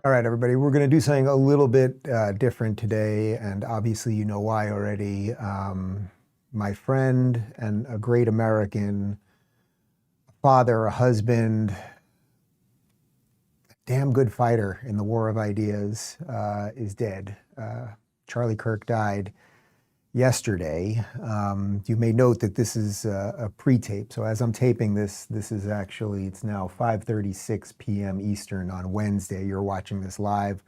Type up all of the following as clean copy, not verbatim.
All right, everybody, we're going to do something a little bit different today, and obviously you know why already. My friend and a great American, a father, a husband, a damn good fighter in the war of ideas, is dead. Charlie Kirk died yesterday. You may note that this is a pre-tape. So as I'm taping this, it's now 5:36 p.m. Eastern on Wednesday. You're watching this live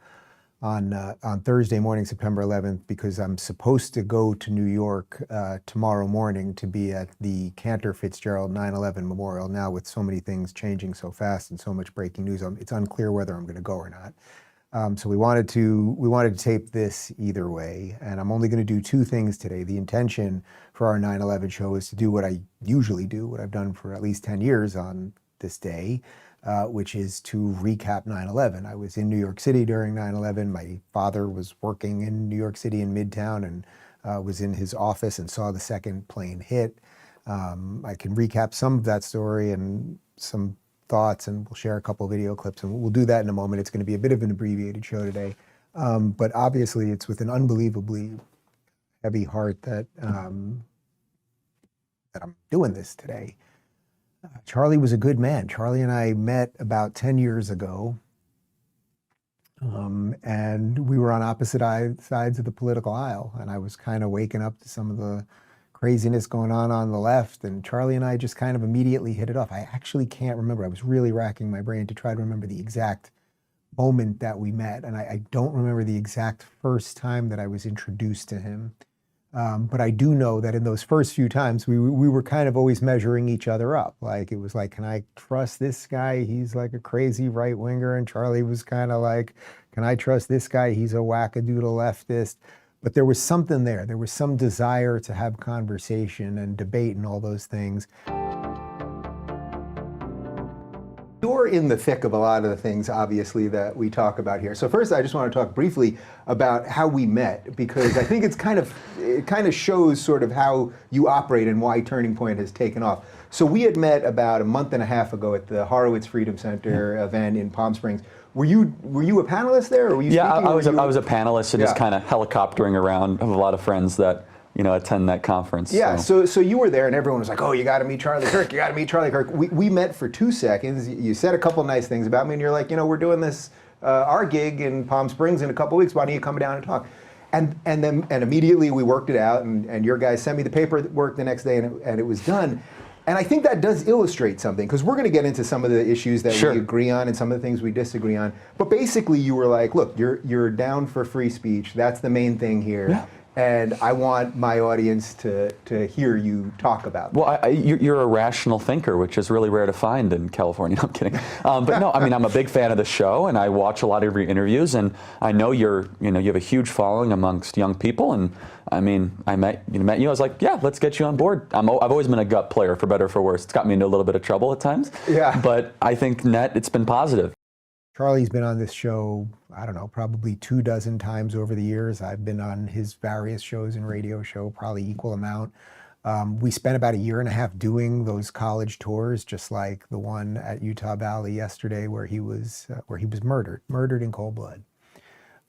on Thursday morning, September 11th, because I'm supposed to go to New York tomorrow morning to be at the Cantor Fitzgerald 9/11 Memorial. Now, with so many things changing so fast and so much breaking news, it's unclear whether I'm going to go or not. So we wanted to tape this either way, and I'm only going to do two things today. The intention for our 9/11 show is to do what I usually do, what I've done for at least 10 years on this day, which is to recap 9/11. I was in New York City during 9/11. My father was working in New York City in Midtown and was in his office and saw the second plane hit. I can recap some of that story and some thoughts, and we'll share a couple of video clips, and we'll do that in a moment. It's going to be a bit of an abbreviated show today, but obviously it's with an unbelievably heavy heart that I'm doing this today. Charlie was a good man. Charlie and I met about 10 years ago, and we were on opposite sides of the political aisle, and I was kind of waking up to some of the craziness going on the left, and Charlie and I just kind of immediately hit it off. I actually can't remember. I was really racking my brain to try to remember the exact moment that we met, and I don't remember the exact first time that I was introduced to him. But I do know that in those first few times, we were kind of always measuring each other up. Like, it was like, can I trust this guy? He's like a crazy right-winger. And Charlie was kind of like, can I trust this guy? He's a wackadoodle leftist. But there was something there. There was some desire to have conversation and debate and all those things. You're in the thick of a lot of the things, obviously, that we talk about here. So first, I just want to talk briefly about how we met, because I think it kind of shows sort of how you operate and why Turning Point has taken off. So we had met about a month and a half ago at the Horowitz Freedom Center event in Palm Springs. Were you a panelist there, or were you? Yeah, speaking, I was a panelist and just kind of helicoptering around. I have a lot of friends that attend that conference. Yeah, so you were there, and everyone was like, "Oh, you got to meet Charlie Kirk. You got to meet Charlie Kirk." We met for 2 seconds. You said a couple nice things about me, and you're like, we're doing this our gig in Palm Springs in a couple weeks. Why don't you come down and talk? And immediately we worked it out, and your guys sent me the paperwork the next day, and it was done. And I think that does illustrate something, because we're going to get into some of the issues that we agree on and some of the things we disagree on. But basically, you were like, look, you're down for free speech. That's the main thing here. Yeah. And I want my audience to hear you talk about that. Well, you're a rational thinker, which is really rare to find in California. I'm kidding. But no, I mean, I'm a big fan of the show, and I watch a lot of your interviews, and I know you have a huge following amongst young people, and I mean, I met you, I was like, yeah, let's get you on board. I've always been a gut player, for better or for worse. It's got me into a little bit of trouble at times. Yeah. But I think it's been positive. Charlie's been on this show, I don't know, probably 24 times over the years. I've been on his various shows and radio show, probably equal amount. We spent about 1.5 years doing those college tours, just like the one at Utah Valley yesterday, where he was murdered in cold blood.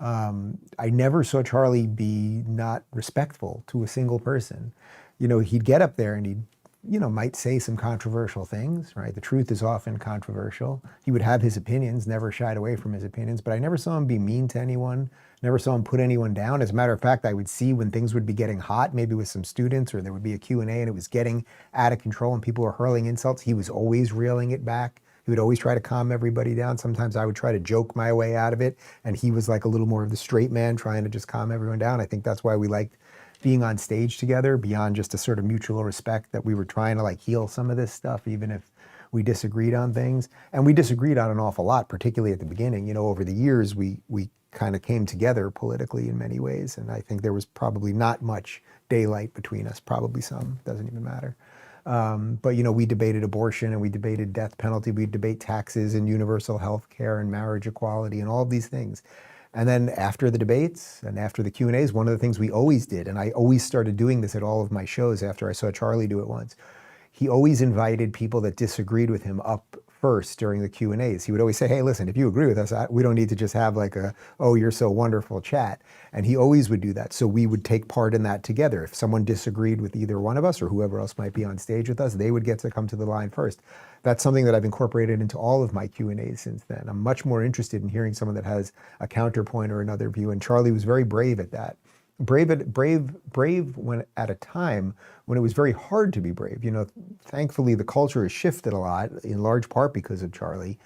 I never saw Charlie be not respectful to a single person. He'd get up there and he'd might say some controversial things, right? The truth is often controversial. He would have his opinions, never shied away from his opinions, but I never saw him be mean to anyone, never saw him put anyone down. As a matter of fact, I would see when things would be getting hot, maybe with some students, or there would be a Q&A and it was getting out of control and people were hurling insults, he was always reeling it back. He would always try to calm everybody down. Sometimes I would try to joke my way out of it, and he was like a little more of the straight man trying to just calm everyone down. I think that's why we liked being on stage together, beyond just a sort of mutual respect, that we were trying to heal some of this stuff, even if we disagreed on things. And we disagreed on an awful lot, particularly at the beginning. Over the years, we kind of came together politically in many ways. And I think there was probably not much daylight between us, probably some, doesn't even matter. But we debated abortion, and we debated death penalty. We debate taxes and universal health care and marriage equality and all of these things. And then after the debates and after the Q&As, one of the things we always did, and I always started doing this at all of my shows after I saw Charlie do it once, he always invited people that disagreed with him up first during the Q&As. He would always say, hey, listen, if you agree with us, we don't need to just have like a, oh, you're so wonderful chat. And he always would do that. So we would take part in that together. If someone disagreed with either one of us or whoever else might be on stage with us, they would get to come to the line first. That's something that I've incorporated into all of my Q&As since then. I'm much more interested in hearing someone that has a counterpoint or another view. And Charlie was very brave at that. Brave when at a time when it was very hard to be brave. You know, thankfully the culture has shifted a lot, in large part because of Charlie,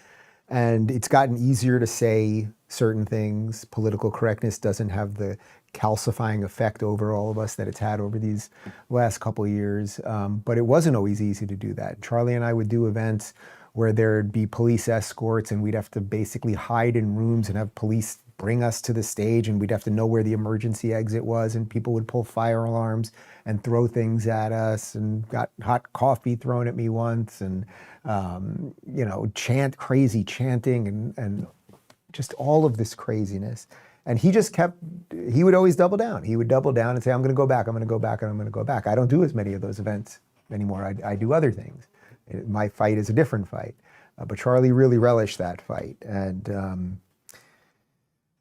and it's gotten easier to say certain things. Political correctness doesn't have the calcifying effect over all of us that it's had over these last couple of years, but it wasn't always easy to do that. Charlie and I would do events where there'd be police escorts and we'd have to basically hide in rooms and have police bring us to the stage, and we'd have to know where the emergency exit was, and people would pull fire alarms and throw things at us, and got hot coffee thrown at me once, and you know, crazy chanting and just all of this craziness. And he just he would always double down. He would double down and say, I'm gonna go back, I'm gonna go back, and I'm gonna go back. I don't do as many of those events anymore. I do other things. My fight is a different fight. But Charlie really relished that fight. And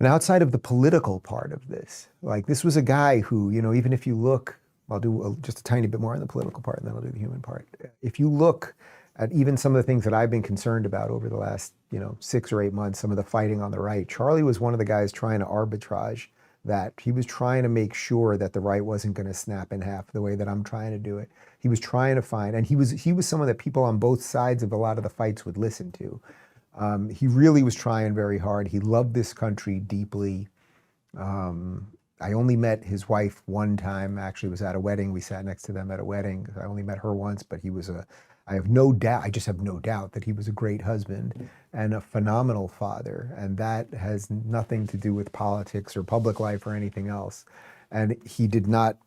outside of the political part of this, like, this was a guy who, you know, even if you look, I'll do just a tiny bit more on the political part and then I'll do the human part. If you look at even some of the things that I've been concerned about over the last, you know, 6 or 8 months, some of the fighting on the right, Charlie was one of the guys trying to arbitrage that. He was trying to make sure that the right wasn't going to snap in half the way that I'm trying to do it. He was trying to find, and he was someone that people on both sides of a lot of the fights would listen to. He really was trying very hard. He loved this country deeply. I only met his wife one time, actually was at a wedding. We sat next to them at a wedding. I only met her once, but I have no doubt, I just have no doubt that he was a great husband and a phenomenal father. And that has nothing to do with politics or public life or anything else. And he did not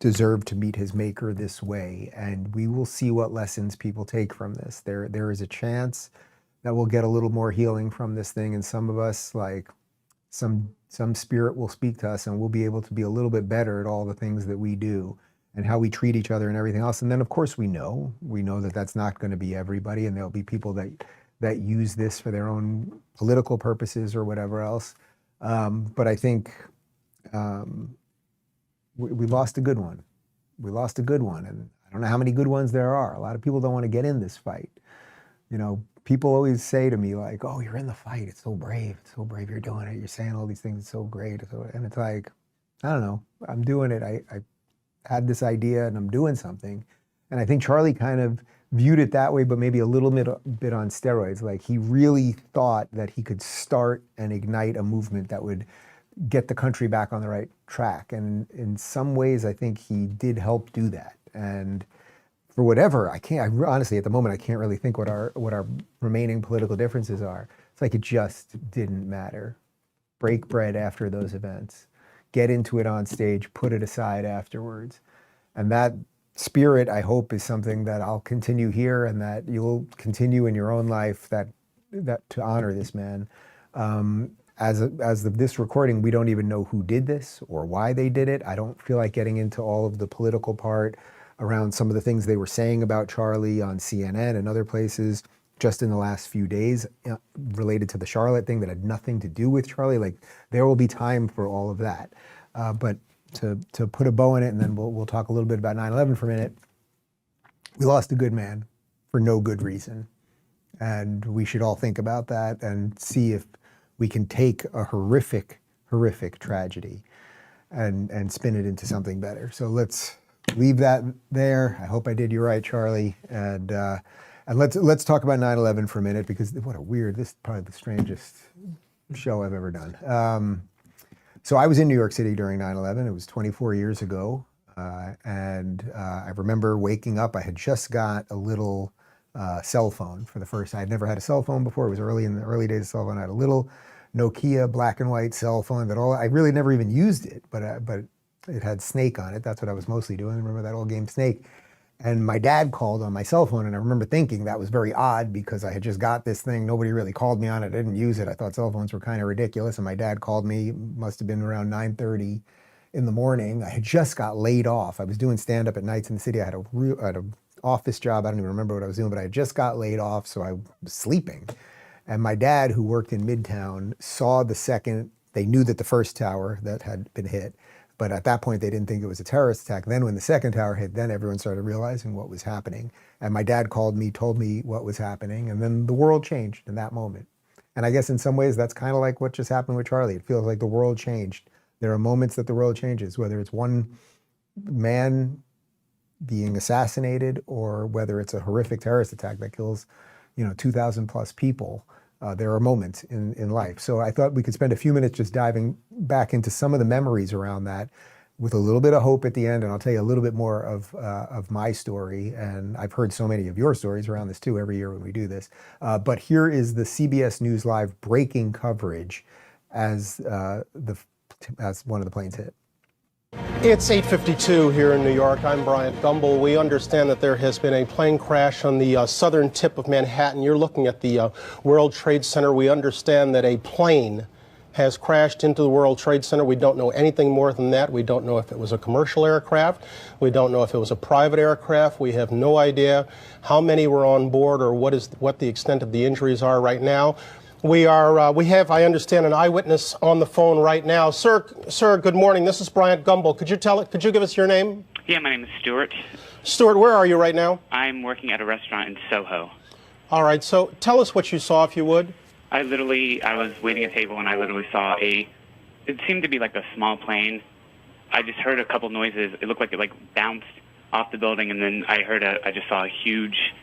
deserve to meet his maker this way. And we will see what lessons people take from this. There is a chance that we'll get a little more healing from this thing, and some of us, like, some spirit will speak to us and we'll be able to be a little bit better at all the things that we do and how we treat each other and everything else. And then of course we know that that's not going to be everybody, and there'll be people that use this for their own political purposes or whatever else. But I think we lost a good one. We lost a good one, and I don't know how many good ones there are. A lot of people don't want to get in this fight. You know, people always say to me, like, oh, you're in the fight. It's so brave. It's so brave. You're doing it. You're saying all these things. It's so great. And it's like, I don't know. I'm doing it. I had this idea and I'm doing something. And I think Charlie kind of viewed it that way, but maybe a little bit on steroids. Like, he really thought that he could start and ignite a movement that would get the country back on the right track. And in some ways, I think he did help do that. And for whatever, honestly, at the moment, I can't really think what our remaining political differences are. It's like it just didn't matter. Break bread after those events. Get into it on stage, put it aside afterwards. And that spirit, I hope, is something that I'll continue here, and that you'll continue in your own life, that to honor this man. As of this recording, we don't even know who did this or why they did it. I don't feel like getting into all of the political part around some of the things they were saying about Charlie on CNN and other places just in the last few days, related to the Charlotte thing that had nothing to do with Charlie. Like, there will be time for all of that. But to put a bow in it, and then we'll talk a little bit about 9/11 for a minute. We lost a good man for no good reason. And we should all think about that and see if we can take a horrific, horrific tragedy and spin it into something better. So let's leave that there. I hope I did you right, Charlie. And let's talk about 9/11 for a minute, because this is probably the strangest show I've ever done. So I was in New York City during 9/11. It was 24 years ago. And I remember waking up. I had just got a little cell phone for the first time. I'd never had a cell phone before. It was early in the early days of cell phone. I had a little Nokia black and white cell phone I really never even used it, but it had Snake on it. That's what I was mostly doing. Remember that old game Snake? And my dad called on my cell phone, and I remember thinking that was very odd because I had just got this thing. Nobody really called me on it. I didn't use it. I thought cell phones were kind of ridiculous. And my dad called me, must have been around 9:30 in the morning. I had just got laid off. I was doing stand-up at nights in the city. I had a office job. I don't even remember what I was doing, but I just got laid off, so I was sleeping. And my dad, who worked in Midtown, saw the second, they knew that the first tower that had been hit, but at that point they didn't think it was a terrorist attack. Then when the second tower hit, then everyone started realizing what was happening. And my dad called me, told me what was happening, and then the world changed in that moment. And I guess in some ways that's kind of like what just happened with Charlie. It feels like the world changed. There are moments that the world changes, whether it's one man being assassinated or whether it's a horrific terrorist attack that kills, 2,000 plus people. There are moments in life. So I thought we could spend a few minutes just diving back into some of the memories around that with a little bit of hope at the end. And I'll tell you a little bit more of my story. And I've heard so many of your stories around this too every year when we do this. But here is the CBS News Live breaking coverage as one of the planes hit. It's 8:52 here in New York. I'm Bryant Gumbel. We understand that there has been a plane crash on the southern tip of Manhattan. You're looking at the World Trade Center. We understand that a plane has crashed into the World Trade Center. We don't know anything more than that. We don't know if it was a commercial aircraft. We don't know if it was a private aircraft. We have no idea how many were on board or what the extent of the injuries are right now. We have, I understand, an eyewitness on the phone right now. Sir, good morning. This is Bryant Gumbel. Could you give us your name? Yeah, my name is Stuart. Stuart, where are you right now? I'm working at a restaurant in Soho. All right, so tell us what you saw, if you would. I was waiting at a table and I literally saw it seemed to be like a small plane. I just heard a couple noises. It looked like it bounced off the building, and then I just saw a huge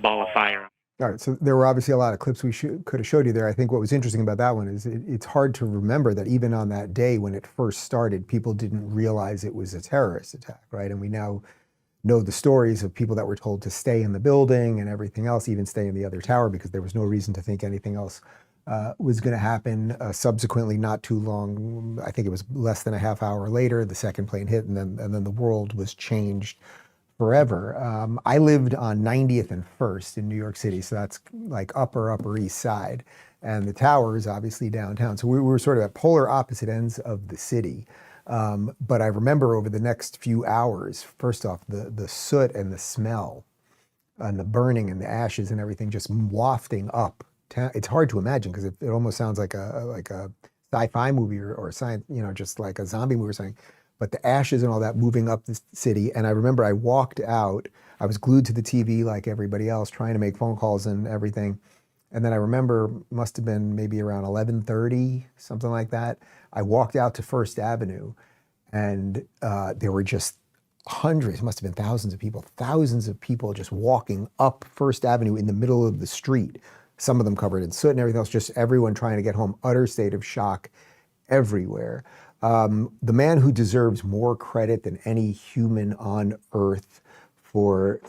ball of fire. All right, so there were obviously a lot of clips we could have showed you there. I think what was interesting about that one is it's hard to remember that even on that day when it first started, people didn't realize it was a terrorist attack, right? And we now know the stories of people that were told to stay in the building and everything else, even stay in the other tower, because there was no reason to think anything else was going to happen. Subsequently, not too long, I think it was less than a half hour later, the second plane hit, and then the world was changed forever. I lived on 90th and 1st in New York City, so that's like upper East Side, and the tower is obviously downtown. So we were sort of at polar opposite ends of the city. But I remember over the next few hours, first off, the soot and the smell and the burning and the ashes and everything just wafting up. It's hard to imagine because it almost sounds like a sci-fi movie or science, just like a zombie movie or something. But the ashes and all that moving up the city. And I remember I walked out, I was glued to the TV like everybody else, trying to make phone calls and everything. And then I remember, must have been maybe around 11:30, something like that. I walked out to First Avenue and there were just hundreds, must have been thousands of people just walking up First Avenue in the middle of the street. Some of them covered in soot and everything else, just everyone trying to get home, utter state of shock everywhere. The man who deserves more credit than any human on earth for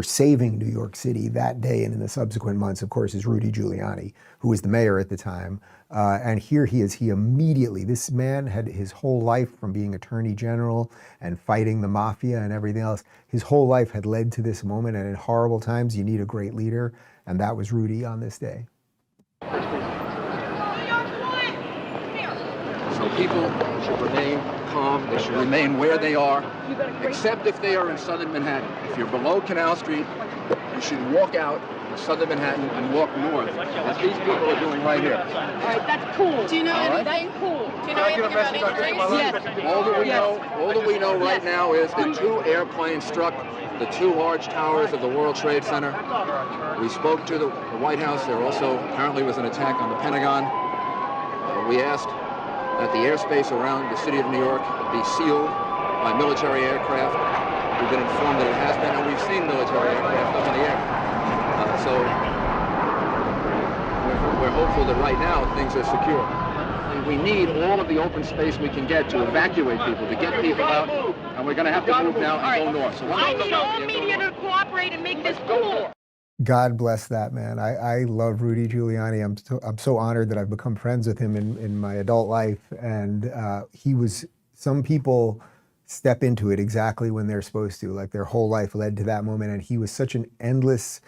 saving New York City that day and in the subsequent months, of course, is Rudy Giuliani, who was the mayor at the time. And here he is. This man had his whole life from being attorney general and fighting the mafia and everything else. His whole life had led to this moment. And in horrible times, you need a great leader. And that was Rudy on this day. So people should remain calm. They should remain where they are, except if they are in southern Manhattan. If you're below Canal Street, you should walk out of southern Manhattan and walk north, as these people are doing right here. All right, that's cool. Do you know anything? Cool. Do you know anything about anything? Yes. All that we know right now is that 2 airplanes struck the 2 large towers of the World Trade Center. We spoke to the White House. There also apparently was an attack on the Pentagon. We asked that the airspace around the city of New York be sealed by military aircraft. We've been informed that it has been, and we've seen military aircraft up in the air. So we're hopeful that right now things are secure. And we need all of the open space we can get to evacuate people, to get people out, and we're going to have to move now and go north. So I need all media to cooperate and make this cool. God bless that man. I love Rudy Giuliani. I'm so honored that I've become friends with him in my adult life. And some people step into it exactly when they're supposed to, like their whole life led to that moment. And he was such an endless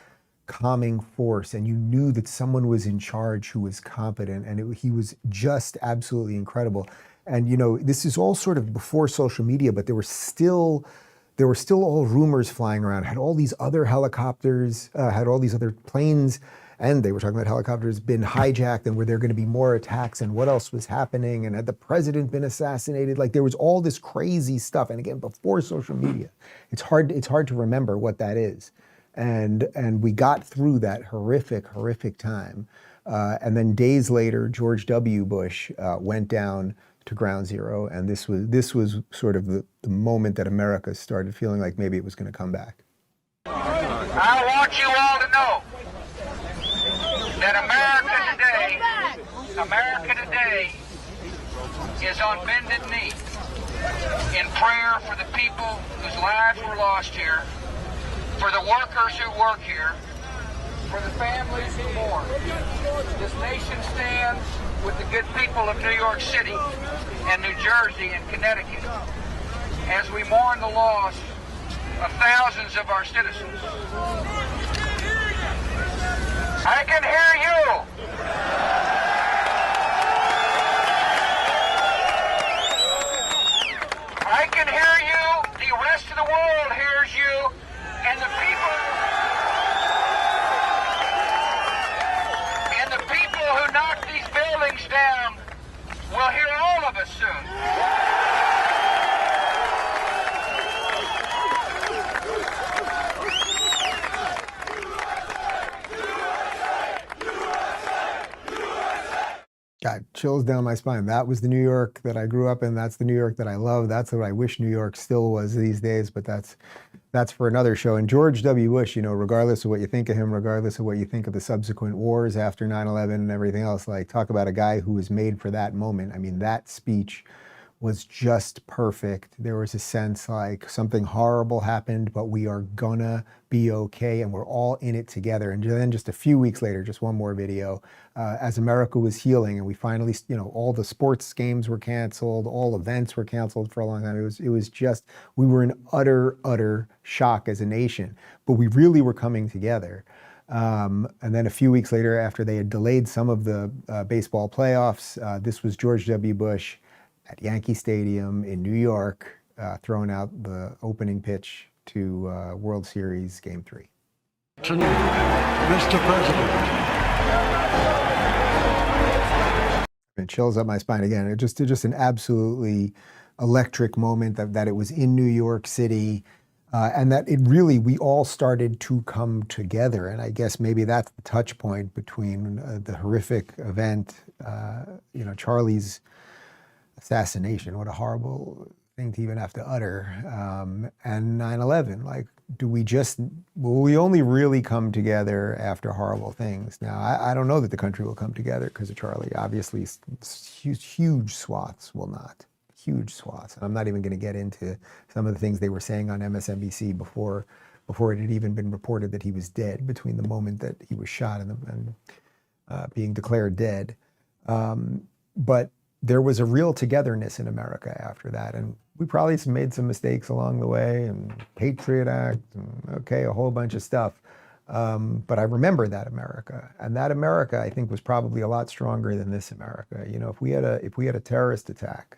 calming force. And you knew that someone was in charge who was competent. And he was just absolutely incredible. And, this is all sort of before social media, but there there were still all rumors flying around, had all these other helicopters, had all these other planes, and they were talking about helicopters been hijacked, and were there going to be more attacks, and what else was happening, and had the president been assassinated? Like, there was all this crazy stuff. And again, before social media, it's hard to remember what that is. And we got through that horrific time. And then days later, George W. Bush went down to ground zero, and this was sort of the moment that America started feeling like maybe it was going to come back. I want you all to know that America today is on bended knee in prayer for the people whose lives were lost here, for the workers who work here, for the families who mourn. This nation stands with the good people of New York City and New Jersey and Connecticut as we mourn the loss of thousands of our citizens. I can hear you. I can hear you. The rest of the world hears you. And the people who knock these buildings down will hear all of us soon. Got chills down my spine. That was the New York that I grew up in. That's the New York that I love. That's what I wish New York still was these days, but that's for another show. And George W. Bush, you know, regardless of what you think of him, regardless of what you think of the subsequent wars after 9/11 and everything else, like, talk about a guy who was made for that moment. I mean, that speech was just perfect. There was a sense like something horrible happened, but we are gonna be okay, and we're all in it together. And then just a few weeks later, just one more video, as America was healing, and we finally, you know, all the sports games were canceled, all events were canceled for a long time. It was just, we were in utter shock as a nation, but we really were coming together. And then a few weeks later, after they had delayed some of the baseball playoffs, this was George W. Bush at Yankee Stadium in New York, throwing out the opening pitch to World Series Game 3. Mr. President. It chills up my spine again. It just an absolutely electric moment that it was in New York City, and that it really, we all started to come together. And I guess maybe that's the touch point between the horrific event, you know, Charlie's assassination, what a horrible thing to even have to utter, and 9/11. Like, will we only really come together after horrible things? Now, I don't know that the country will come together because of Charlie. Obviously, huge swaths will not. Huge swaths. And I'm not even going to get into some of the things they were saying on MSNBC before it had even been reported that he was dead, between the moment that he was shot and being declared dead. But there was a real togetherness in America after that. And we probably made some mistakes along the way, and Patriot Act, and a whole bunch of stuff. But I remember that America. And that America, I think, was probably a lot stronger than this America. You know, if we had a terrorist attack,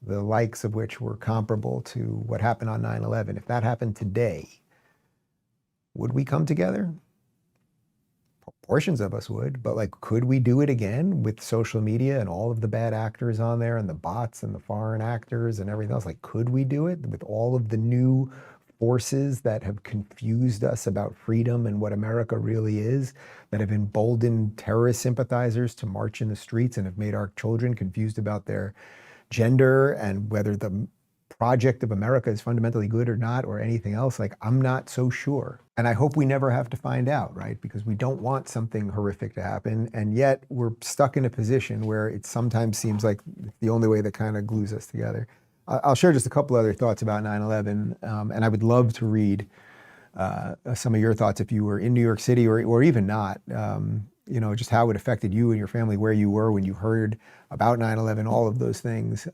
the likes of which were comparable to what happened on 9/11, if that happened today, would we come together? Portions of us would, but like, could we do it again with social media and all of the bad actors on there and the bots and the foreign actors and everything else? Like, could we do it with all of the new forces that have confused us about freedom and what America really is, that have emboldened terrorist sympathizers to march in the streets and have made our children confused about their gender and whether the project of America is fundamentally good or not, or anything else? Like, I'm not so sure. And I hope we never have to find out, right? Because we don't want something horrific to happen. And yet we're stuck in a position where it sometimes seems like the only way that kind of glues us together. I'll share just a couple other thoughts about 9/11. And I would love to read some of your thoughts if you were in New York City or even not. You know, just how it affected you and your family, where you were when you heard about 9/11, all of those things.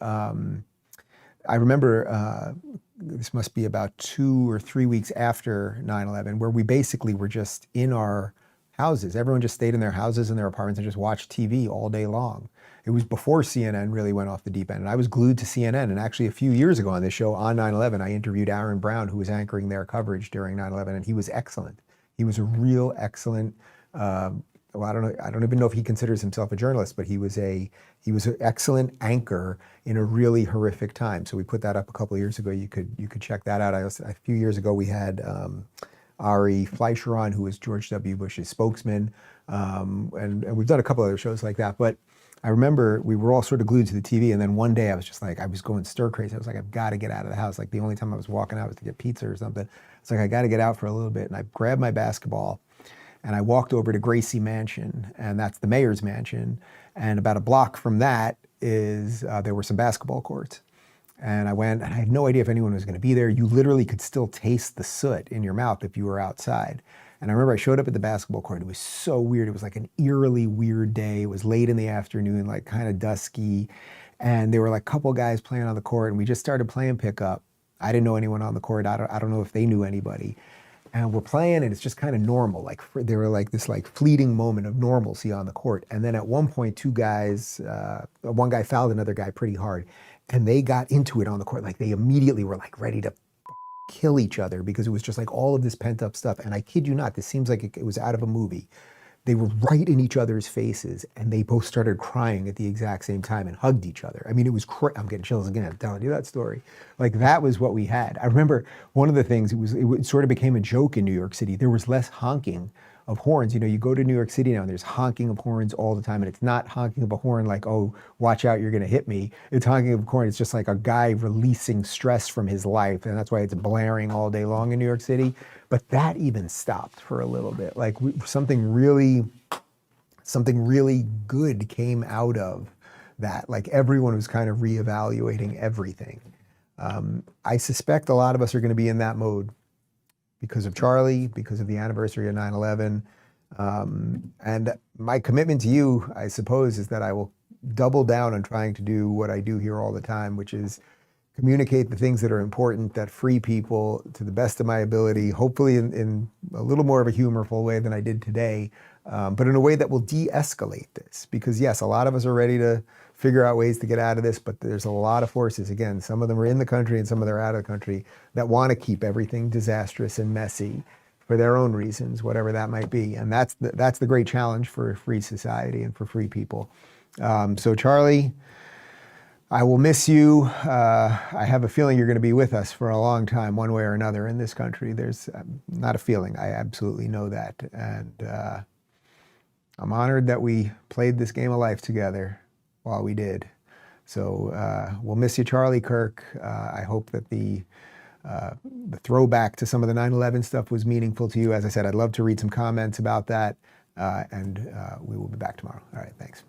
I remember this must be about 2 or 3 weeks after 9/11, where we basically were just in our houses. Everyone just stayed in their houses and their apartments and just watched TV all day long. It was before CNN really went off the deep end. And I was glued to CNN. And actually a few years ago on this show on 9/11, I interviewed Aaron Brown, who was anchoring their coverage during 9/11, and he was excellent. He was a real excellent, well, I don't even know if he considers himself a journalist, but he was an excellent anchor in a really horrific time. So we put that up a couple of years ago. You could check that out. A few years ago we had Ari Fleischer on, who was George W. Bush's spokesman, and we've done a couple other shows like that. But I remember we were all sort of glued to the TV, and then one day I was just like, I was going stir crazy. I was like, I've got to get out of the house. Like the only time I was walking out was to get pizza or something. It's like, I got to get out for a little bit. And I grabbed my basketball and I walked over to Gracie Mansion, and that's the mayor's mansion. And about a block from that is, there were some basketball courts. And I went, and I had no idea if anyone was going to be there. You literally could still taste the soot in your mouth if you were outside. And I remember I showed up at the basketball court. It was so weird. It was like an eerily weird day. It was late in the afternoon, like kind of dusky. And there were like a couple guys playing on the court, and we just started playing pickup. I didn't know anyone on the court. I don't know if they knew anybody. And we're playing, and it's just kind of normal. Like there were like this like fleeting moment of normalcy on the court. And then at one point, one guy fouled another guy pretty hard, and they got into it on the court. Like they immediately were like ready to kill each other because it was just like all of this pent up stuff. And I kid you not, this seems like it was out of a movie. They were right in each other's faces, and they both started crying at the exact same time and hugged each other. I mean, it was I'm getting chills again. I'm telling you that story. Like that was what we had. I remember one of the things, it sort of became a joke in New York City. There was less honking of horns. You know, you go to New York City now and there's honking of horns all the time, and it's not honking of a horn like, oh, watch out, you're gonna hit me. It's honking of a horn. It's just like a guy releasing stress from his life, and that's why it's blaring all day long in New York City. But that even stopped for a little bit. Like something really good came out of that. Like everyone was kind of reevaluating everything. I suspect a lot of us are gonna be in that mode because of Charlie, because of the anniversary of 9/11. And my commitment to you, I suppose, is that I will double down on trying to do what I do here all the time, which is communicate the things that are important, that free people to the best of my ability, hopefully in a little more of a humorful way than I did today, but in a way that will de-escalate this. Because yes, a lot of us are ready to figure out ways to get out of this, but there's a lot of forces, again, some of them are in the country and some of them are out of the country, that want to keep everything disastrous and messy for their own reasons, whatever that might be. And that's the great challenge for a free society and for free people. So Charlie, I will miss you. I have a feeling you're going to be with us for a long time, one way or another in this country. There's not a feeling, I absolutely know that. And I'm honored that we played this game of life together while we did. So we'll miss you, Charlie. Kirk. I hope that the throwback to some of the 9/11 stuff was meaningful to you. As I said, I'd love to read some comments about that. And we will be back tomorrow. All right, thanks.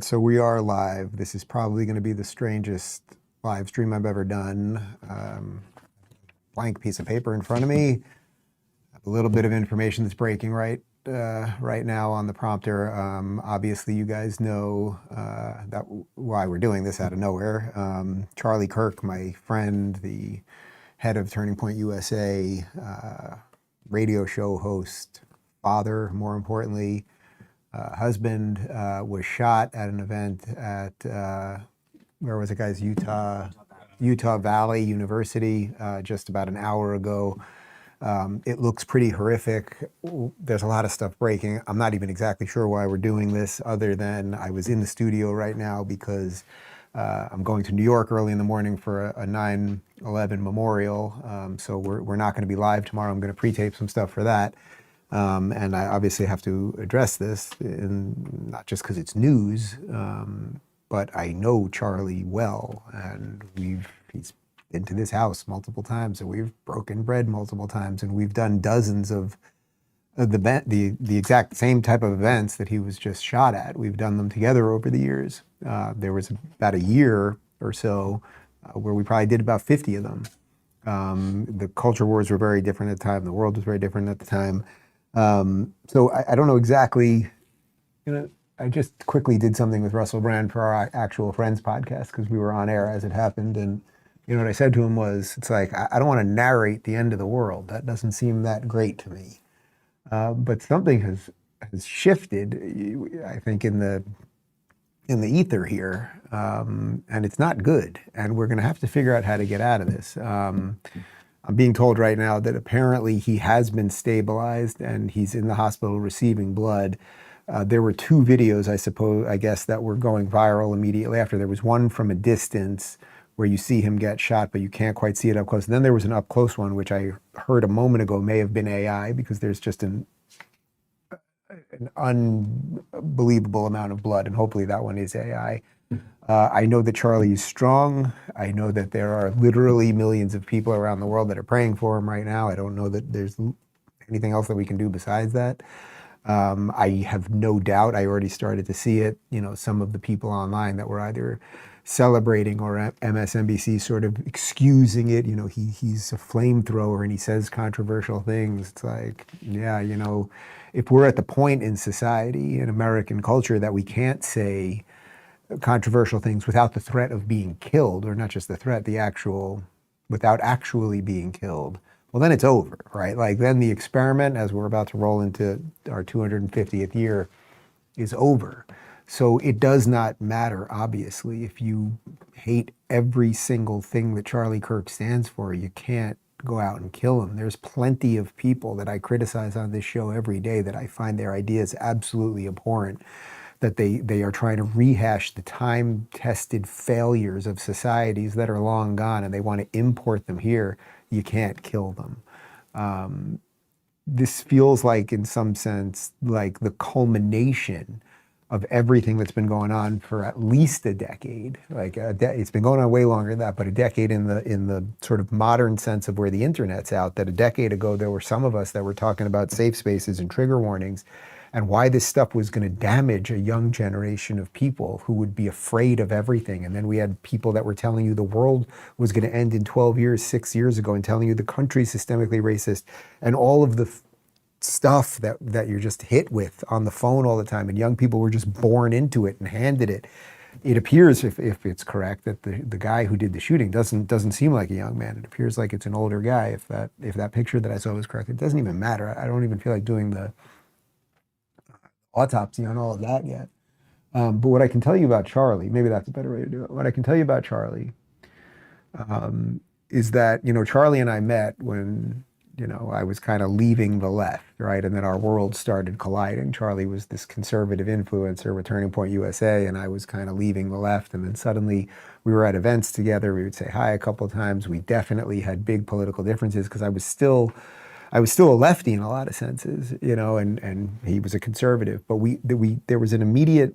So we are live. This is probably going to be the strangest live stream I've ever done. Blank piece of paper in front of me. A little bit of information that's breaking right now on the prompter. Obviously, you guys know why we're doing this out of nowhere. Charlie Kirk, my friend, the head of Turning Point USA, radio show host, father, more importantly, husband, was shot at an event at, where was it, guys? Utah Valley University, just about an hour ago. It looks pretty horrific. There's a lot of stuff breaking. I'm not even exactly sure why we're doing this, other than I was in the studio right now because I'm going to New York early in the morning for a 9/11 memorial. So we're not going to be live tomorrow. I'm going to pre-tape some stuff for that. And I obviously have to address this, not just because it's news, but I know Charlie well, and he's been to this house multiple times, and we've broken bread multiple times, and we've done dozens of the exact same type of events that he was just shot at. We've done them together over the years. There was about a year or so where we probably did about 50 of them. The culture wars were very different at the time. The world was very different at the time. So I don't know exactly, I just quickly did something with Russell Brand for our Actual Friends podcast because we were on air as it happened. And what I said to him was, it's like, I don't want to narrate the end of the world. That doesn't seem that great to me. But something has shifted, I think, in the ether here, and it's not good. And we're going to have to figure out how to get out of this. I'm being told right now that apparently he has been stabilized and he's in the hospital receiving blood. There were 2 videos, I guess, that were going viral immediately after. There was one from a distance where you see him get shot, but you can't quite see it up close. And then there was an up close one, which I heard a moment ago may have been AI because there's just an unbelievable amount of blood, and hopefully that one is AI. I know that Charlie is strong. I know that there are literally millions of people around the world that are praying for him right now. I don't know that there's anything else that we can do besides that. I have no doubt, I already started to see it, some of the people online that were either celebrating or MSNBC sort of excusing it. He's a flamethrower and he says controversial things. It's like, yeah, if we're at the point in society, in American culture, that we can't say controversial things without the threat of being killed, or not just the threat, without actually being killed, well, then it's over, right? Like, then the experiment, as we're about to roll into our 250th year, is over. So it does not matter, obviously, if you hate every single thing that Charlie Kirk stands for. You can't go out and kill him. There's plenty of people that I criticize on this show every day that I find their ideas absolutely abhorrent, that they are trying to rehash the time-tested failures of societies that are long gone, and they want to import them here. You can't kill them. This feels like, in some sense, like the culmination of everything that's been going on for at least a decade. It's been going on way longer than that, but a decade in the sort of modern sense of where the internet's out. That a decade ago there were some of us that were talking about safe spaces and trigger warnings, and why this stuff was going to damage a young generation of people who would be afraid of everything. And then we had people that were telling you the world was going to end in 12 years, 6 years ago, and telling you the country's systemically racist, and all of the stuff that you're just hit with on the phone all the time, and young people were just born into it and handed it. It appears, if it's correct, that the guy who did the shooting doesn't seem like a young man. It appears like it's an older guy. If that picture that I saw was correct, it doesn't even matter. I don't even feel like doing the autopsy on all of that yet. But what I can tell you about Charlie, maybe that's a better way to do it. What I can tell you about Charlie is that, Charlie and I met when I was kind of leaving the left, right? And then our worlds started colliding. Charlie was this conservative influencer with Turning Point USA, and I was kind of leaving the left. And then suddenly we were at events together. We would say hi a couple of times. We definitely had big political differences because I was still a lefty in a lot of senses, and he was a conservative. But there was an immediate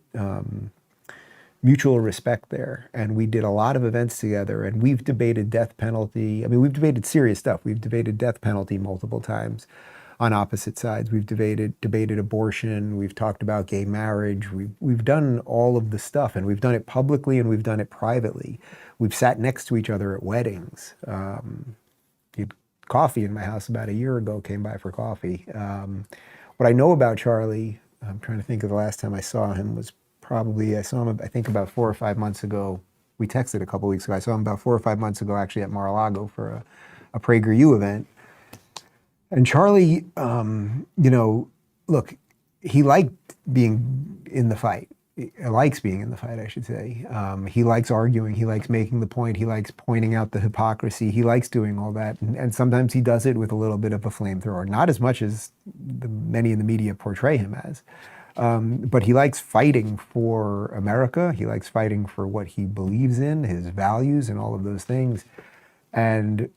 mutual respect there, and we did a lot of events together, and we've debated death penalty. I mean, we've debated serious stuff. We've debated death penalty multiple times on opposite sides. We've debated abortion. We've talked about gay marriage. We've done all of the stuff, and we've done it publicly and we've done it privately. We've sat next to each other at weddings. He had coffee in my house about a year ago, came by for coffee. What I know about Charlie, I'm trying to think of the last time I saw him, was probably, I saw him, I think, about 4 or 5 months ago. We texted a couple weeks ago. I saw him about 4 or 5 months ago, actually, at Mar-a-Lago for a PragerU event. And Charlie, look, he liked being in the fight. He likes being in the fight, I should say. He likes arguing. He likes making the point. He likes pointing out the hypocrisy. He likes doing all that. And sometimes he does it with a little bit of a flamethrower. Not as much as many in the media portray him as. But he likes fighting for America. He likes fighting for what he believes in, his values, and all of those things. And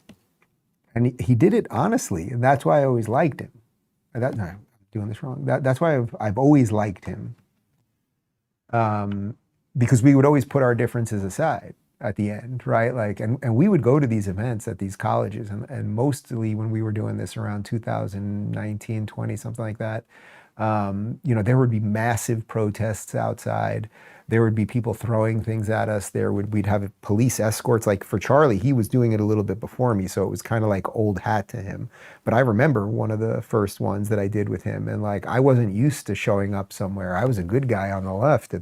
he did it honestly, and that's why I always liked him. No, I'm doing this wrong. That's why I've always liked him, because we would always put our differences aside. at the end, right? Like, and we would go to these events at these colleges, and mostly when we were doing this around 2019, 20, something like that, there would be massive protests outside. There would be people throwing things at us. We'd have police escorts. Like for Charlie, he was doing it a little bit before me, so it was kind of like old hat to him. But I remember one of the first ones that I did with him, and like I wasn't used to showing up somewhere. I was a good guy on the left,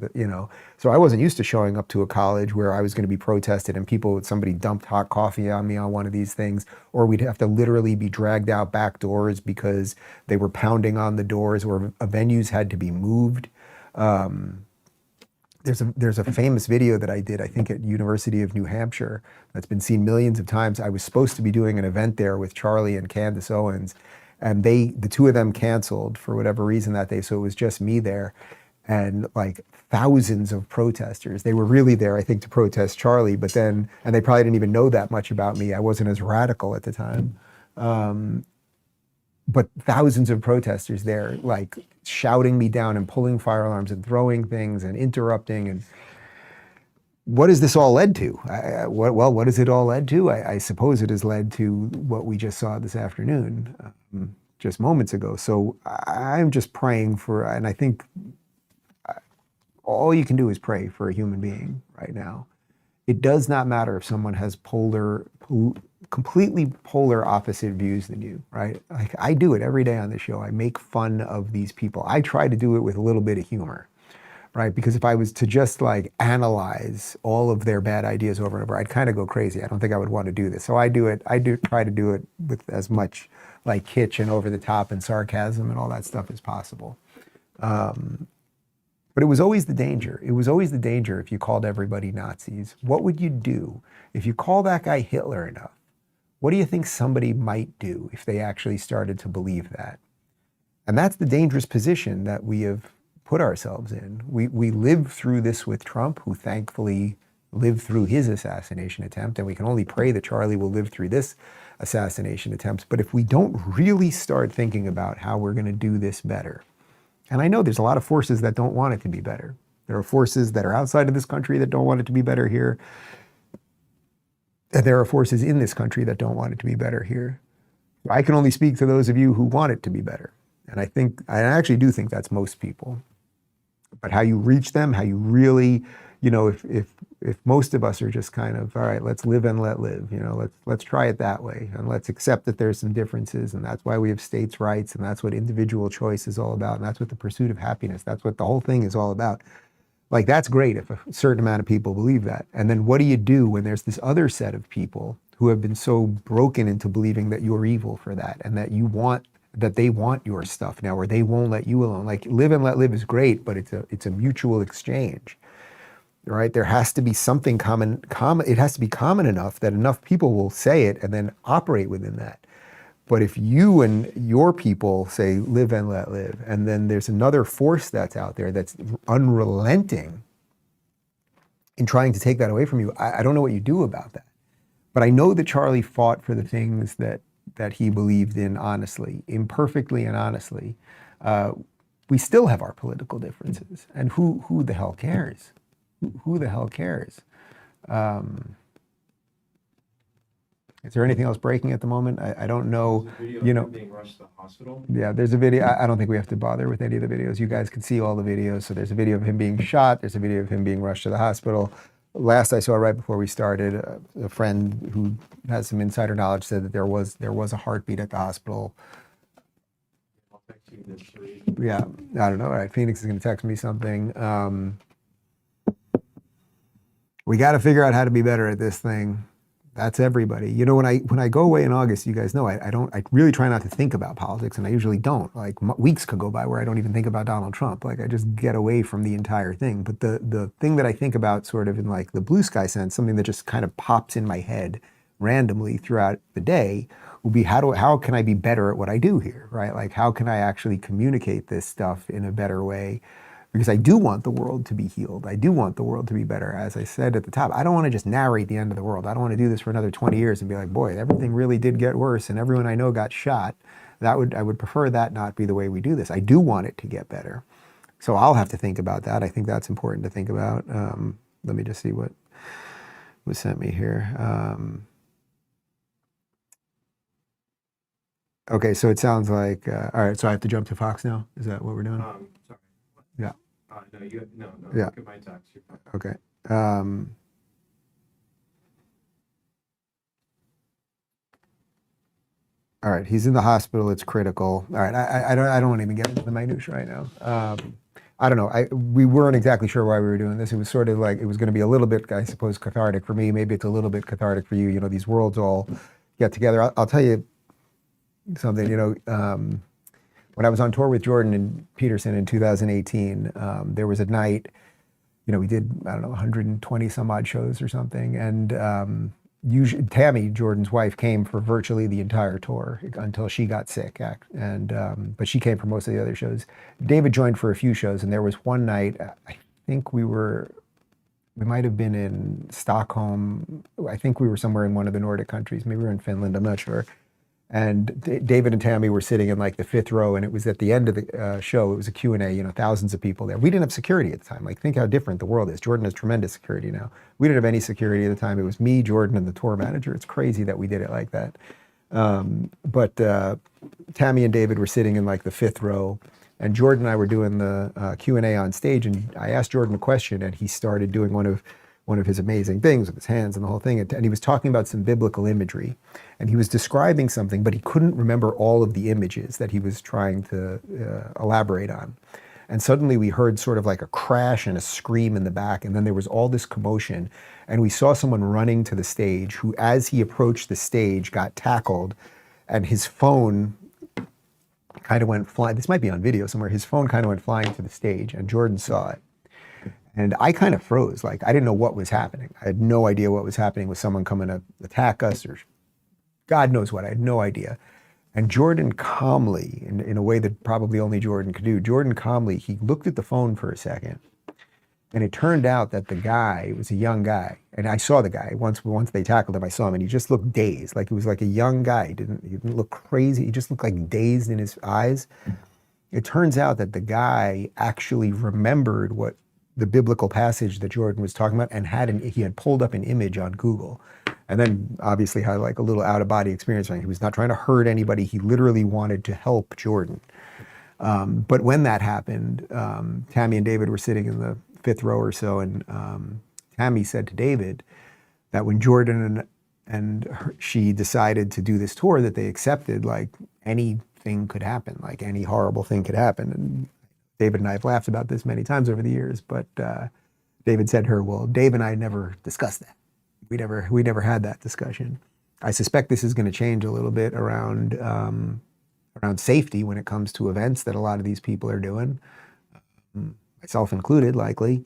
so I wasn't used to showing up to a college where I was going to be protested and somebody dumped hot coffee on me on one of these things, or we'd have to literally be dragged out back doors because they were pounding on the doors, or venues had to be moved. There's a famous video that I did, I think at University of New Hampshire, that's been seen millions of times. I was supposed to be doing an event there with Charlie and Candace Owens, and the two of them canceled for whatever reason that day, so it was just me there. And like thousands of protesters, they were really there, I think, to protest Charlie, and they probably didn't even know that much about me. I wasn't as radical at the time. But thousands of protesters there, like shouting me down and pulling fire alarms and throwing things and interrupting. And what has this all led to? What has it all led to? I suppose it has led to what we just saw this afternoon, just moments ago. So I'm just praying for, and I think all you can do is pray for a human being right now. It does not matter if someone has completely polar opposite views than you, right? Like I do it every day on the show. I make fun of these people. I try to do it with a little bit of humor, right? Because if I was to just like analyze all of their bad ideas over and over, I'd kind of go crazy. I don't think I would want to do this. So I try to do it with as much like kitsch and over the top and sarcasm and all that stuff as possible. But it was always the danger. It was always the danger if you called everybody Nazis. What would you do if you call that guy Hitler enough? What do you think somebody might do if they actually started to believe that? And that's the dangerous position that we have put ourselves in. We lived through this with Trump, who thankfully lived through his assassination attempt, and we can only pray that Charlie will live through this assassination attempt. But if we don't really start thinking about how we're going to do this better, and I know there's a lot of forces that don't want it to be better. There are forces that are outside of this country that don't want it to be better here. And there are forces in this country that don't want it to be better here. I can only speak to those of you who want it to be better. And I actually do think that's most people. But how you reach them, how you really, if most of us are just kind of, all right, let's live and let live, let's try it that way. And let's accept that there's some differences. And that's why we have states' rights. And that's what individual choice is all about. And that's what the pursuit of happiness, that's what the whole thing is all about. Like, that's great if a certain amount of people believe that. And then what do you do when there's this other set of people who have been so broken into believing that you're evil for that, and that they want your stuff now, or they won't let you alone? Like, live and let live is great, but it's a mutual exchange, right? There has to be something common. It has to be common enough that enough people will say it and then operate within that. But if you and your people say live and let live, and then there's another force that's out there that's unrelenting in trying to take that away from you, I don't know what you do about that. But I know that Charlie fought for the things that he believed in honestly, imperfectly and honestly. We still have our political differences, and who the hell cares? Who the hell cares? Is there anything else breaking at the moment? I don't know. There's a video of him being rushed to the hospital. Yeah, there's a video. I don't think we have to bother with any of the videos. You guys can see all the videos. So there's a video of him being shot. There's a video of him being rushed to the hospital. Last I saw, right before we started, a friend who has some insider knowledge said that there was a heartbeat at the hospital. I'll text you this three. Yeah, I don't know. All right, Phoenix is going to text me something. We got to figure out how to be better at this thing. That's everybody. When I go away in August, you guys know I really try not to think about politics, and I usually don't. Like, weeks could go by where I don't even think about Donald Trump. Like, I just get away from the entire thing. But the thing that I think about sort of in like the blue sky sense, something that just kind of pops in my head randomly throughout the day, will be how can I be better at what I do here, right? Like, how can I actually communicate this stuff in a better way? Because I do want the world to be healed. I do want the world to be better. As I said at the top, I don't want to just narrate the end of the world. I don't want to do this for another 20 years and be like, boy, everything really did get worse and everyone I know got shot. I would prefer that not be the way we do this. I do want it to get better. So I'll have to think about that. I think that's important to think about. Let me just see what was sent me here. Okay, so it sounds like, all right, so I have to jump to Fox now? Is that what we're doing? Sorry. Yeah. No, no. Yeah. Look at my text. You're fine. Okay. All right, he's in the hospital. It's critical. All right, I don't want to even get into the minutiae right now. I don't know. We weren't exactly sure why we were doing this. It was sort of like, it was going to be a little bit, I suppose, cathartic for me. Maybe it's a little bit cathartic for you. You know, these worlds all get together. I'll tell you something. You know, when I was on tour with Jordan and Peterson in 2018, there was a night. You know, we did, I don't know, 120 some odd shows or something, and usually Tammy, Jordan's wife, came for virtually the entire tour until she got sick. But she came for most of the other shows. David joined for a few shows, and there was one night, I think we might have been in Stockholm. I think we were somewhere in one of the Nordic countries. Maybe we were in Finland, I'm not sure. And David and Tammy were sitting in like the 5th row, and it was at the end of the show. It was a Q&A, you know, thousands of people there. We didn't have security at the time. Like, think how different the world is. Jordan has tremendous security now. We didn't have any security at the time. It was me, Jordan, and the tour manager. It's crazy that we did it like that. But Tammy and David were sitting in like the 5th row, and Jordan and I were doing the Q&A on stage, and I asked Jordan a question, and he started doing one of his amazing things with his hands and the whole thing. And he was talking about some biblical imagery, and he was describing something, but he couldn't remember all of the images that he was trying to elaborate on. And suddenly we heard sort of like a crash and a scream in the back, and then there was all this commotion, and we saw someone running to the stage who, as he approached the stage, got tackled, and his phone kind of went flying. This might be on video somewhere. His phone kind of went flying to the stage, and Jordan saw it. And I kind of froze. Like, I didn't know what was happening. I had no idea what was happening with someone coming to attack us or God knows what. I had no idea. And Jordan calmly, in a way that probably only Jordan could do, Jordan calmly, he looked at the phone for a second. And it turned out that the guy was a young guy. And I saw the guy. Once they tackled him, I saw him, and he just looked dazed. Like, he was like a young guy. He didn't look crazy. He just looked like dazed in his eyes. It turns out that the guy actually remembered what the biblical passage that Jordan was talking about, and he had pulled up an image on Google, and then obviously had like a little out-of-body experience. He was not trying to hurt anybody. He literally wanted to help Jordan. But when that happened, Tammy and David were sitting in the 5th row or so, and Tammy said to David that when Jordan she decided to do this tour, that they accepted like anything could happen, like any horrible thing could happen. And David and I have laughed about this many times over the years, but David said to her, well, Dave and I never discussed that. We never had that discussion. I suspect this is going to change a little bit around safety when it comes to events that a lot of these people are doing, myself included, likely.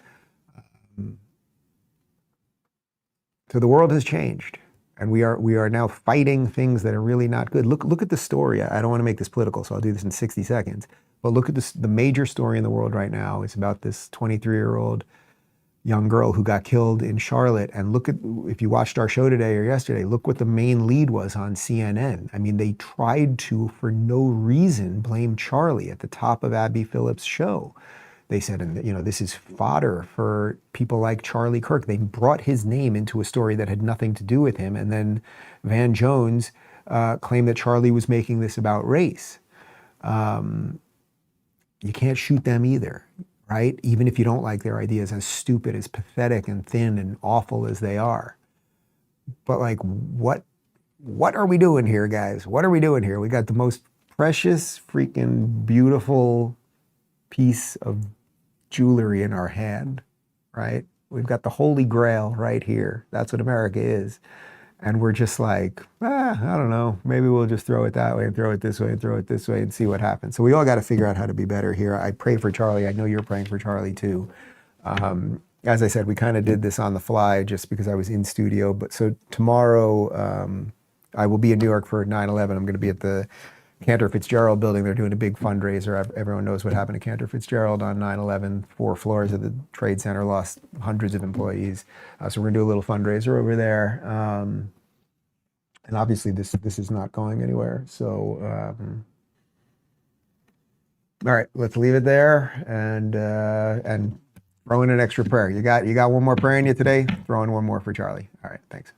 So the world has changed, and we are now fighting things that are really not good. Look at the story. I don't want to make this political, so I'll do this in 60 seconds. But look at this, the major story in the world right now is about this 23-year-old young girl who got killed in Charlotte. And look at, if you watched our show today or yesterday, look what the main lead was on CNN. I mean, they tried to, for no reason, blame Charlie at the top of Abby Phillips' show. They said, you know, this is fodder for people like Charlie Kirk. They brought his name into a story that had nothing to do with him. And then Van Jones claimed that Charlie was making this about race. You can't shoot them either, right? Even if you don't like their ideas, as stupid, as pathetic and thin and awful as they are. But like, what are we doing here, guys? What are we doing here? We got the most precious, freaking beautiful piece of jewelry in our hand, right? We've got the Holy Grail right here. That's what America is. And we're just like, I don't know, maybe we'll just throw it that way and throw it this way and throw it this way and see what happens. So we all got to figure out how to be better here. I pray for Charlie. I know you're praying for Charlie too. As I said, we kind of did this on the fly just because I was in studio. But so tomorrow, I will be in New York for 9/11. I'm going to be at the Cantor Fitzgerald building. They're doing a big fundraiser. Everyone knows what happened to Cantor Fitzgerald on 9/11. 4 floors of the Trade Center lost hundreds of employees. So we're gonna do a little fundraiser over there. And obviously this is not going anywhere. So, all right, let's leave it there. And Throw in an extra prayer. You got one more prayer in you today? Throw in one more for Charlie. All right, thanks.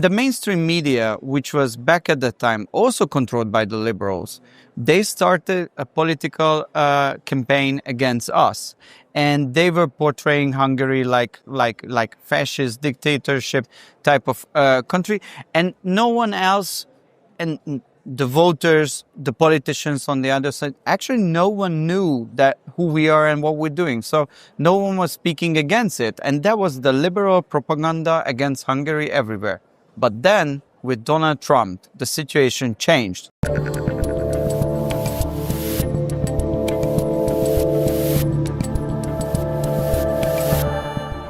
The mainstream media, which was back at the time also controlled by the liberals, they started a political campaign against us, and they were portraying Hungary like fascist dictatorship type of country, and no one else, and the voters, the politicians on the other side, actually no one knew that who we are and what we're doing. So no one was speaking against it, and that was the liberal propaganda against Hungary everywhere. But then, with Donald Trump, the situation changed.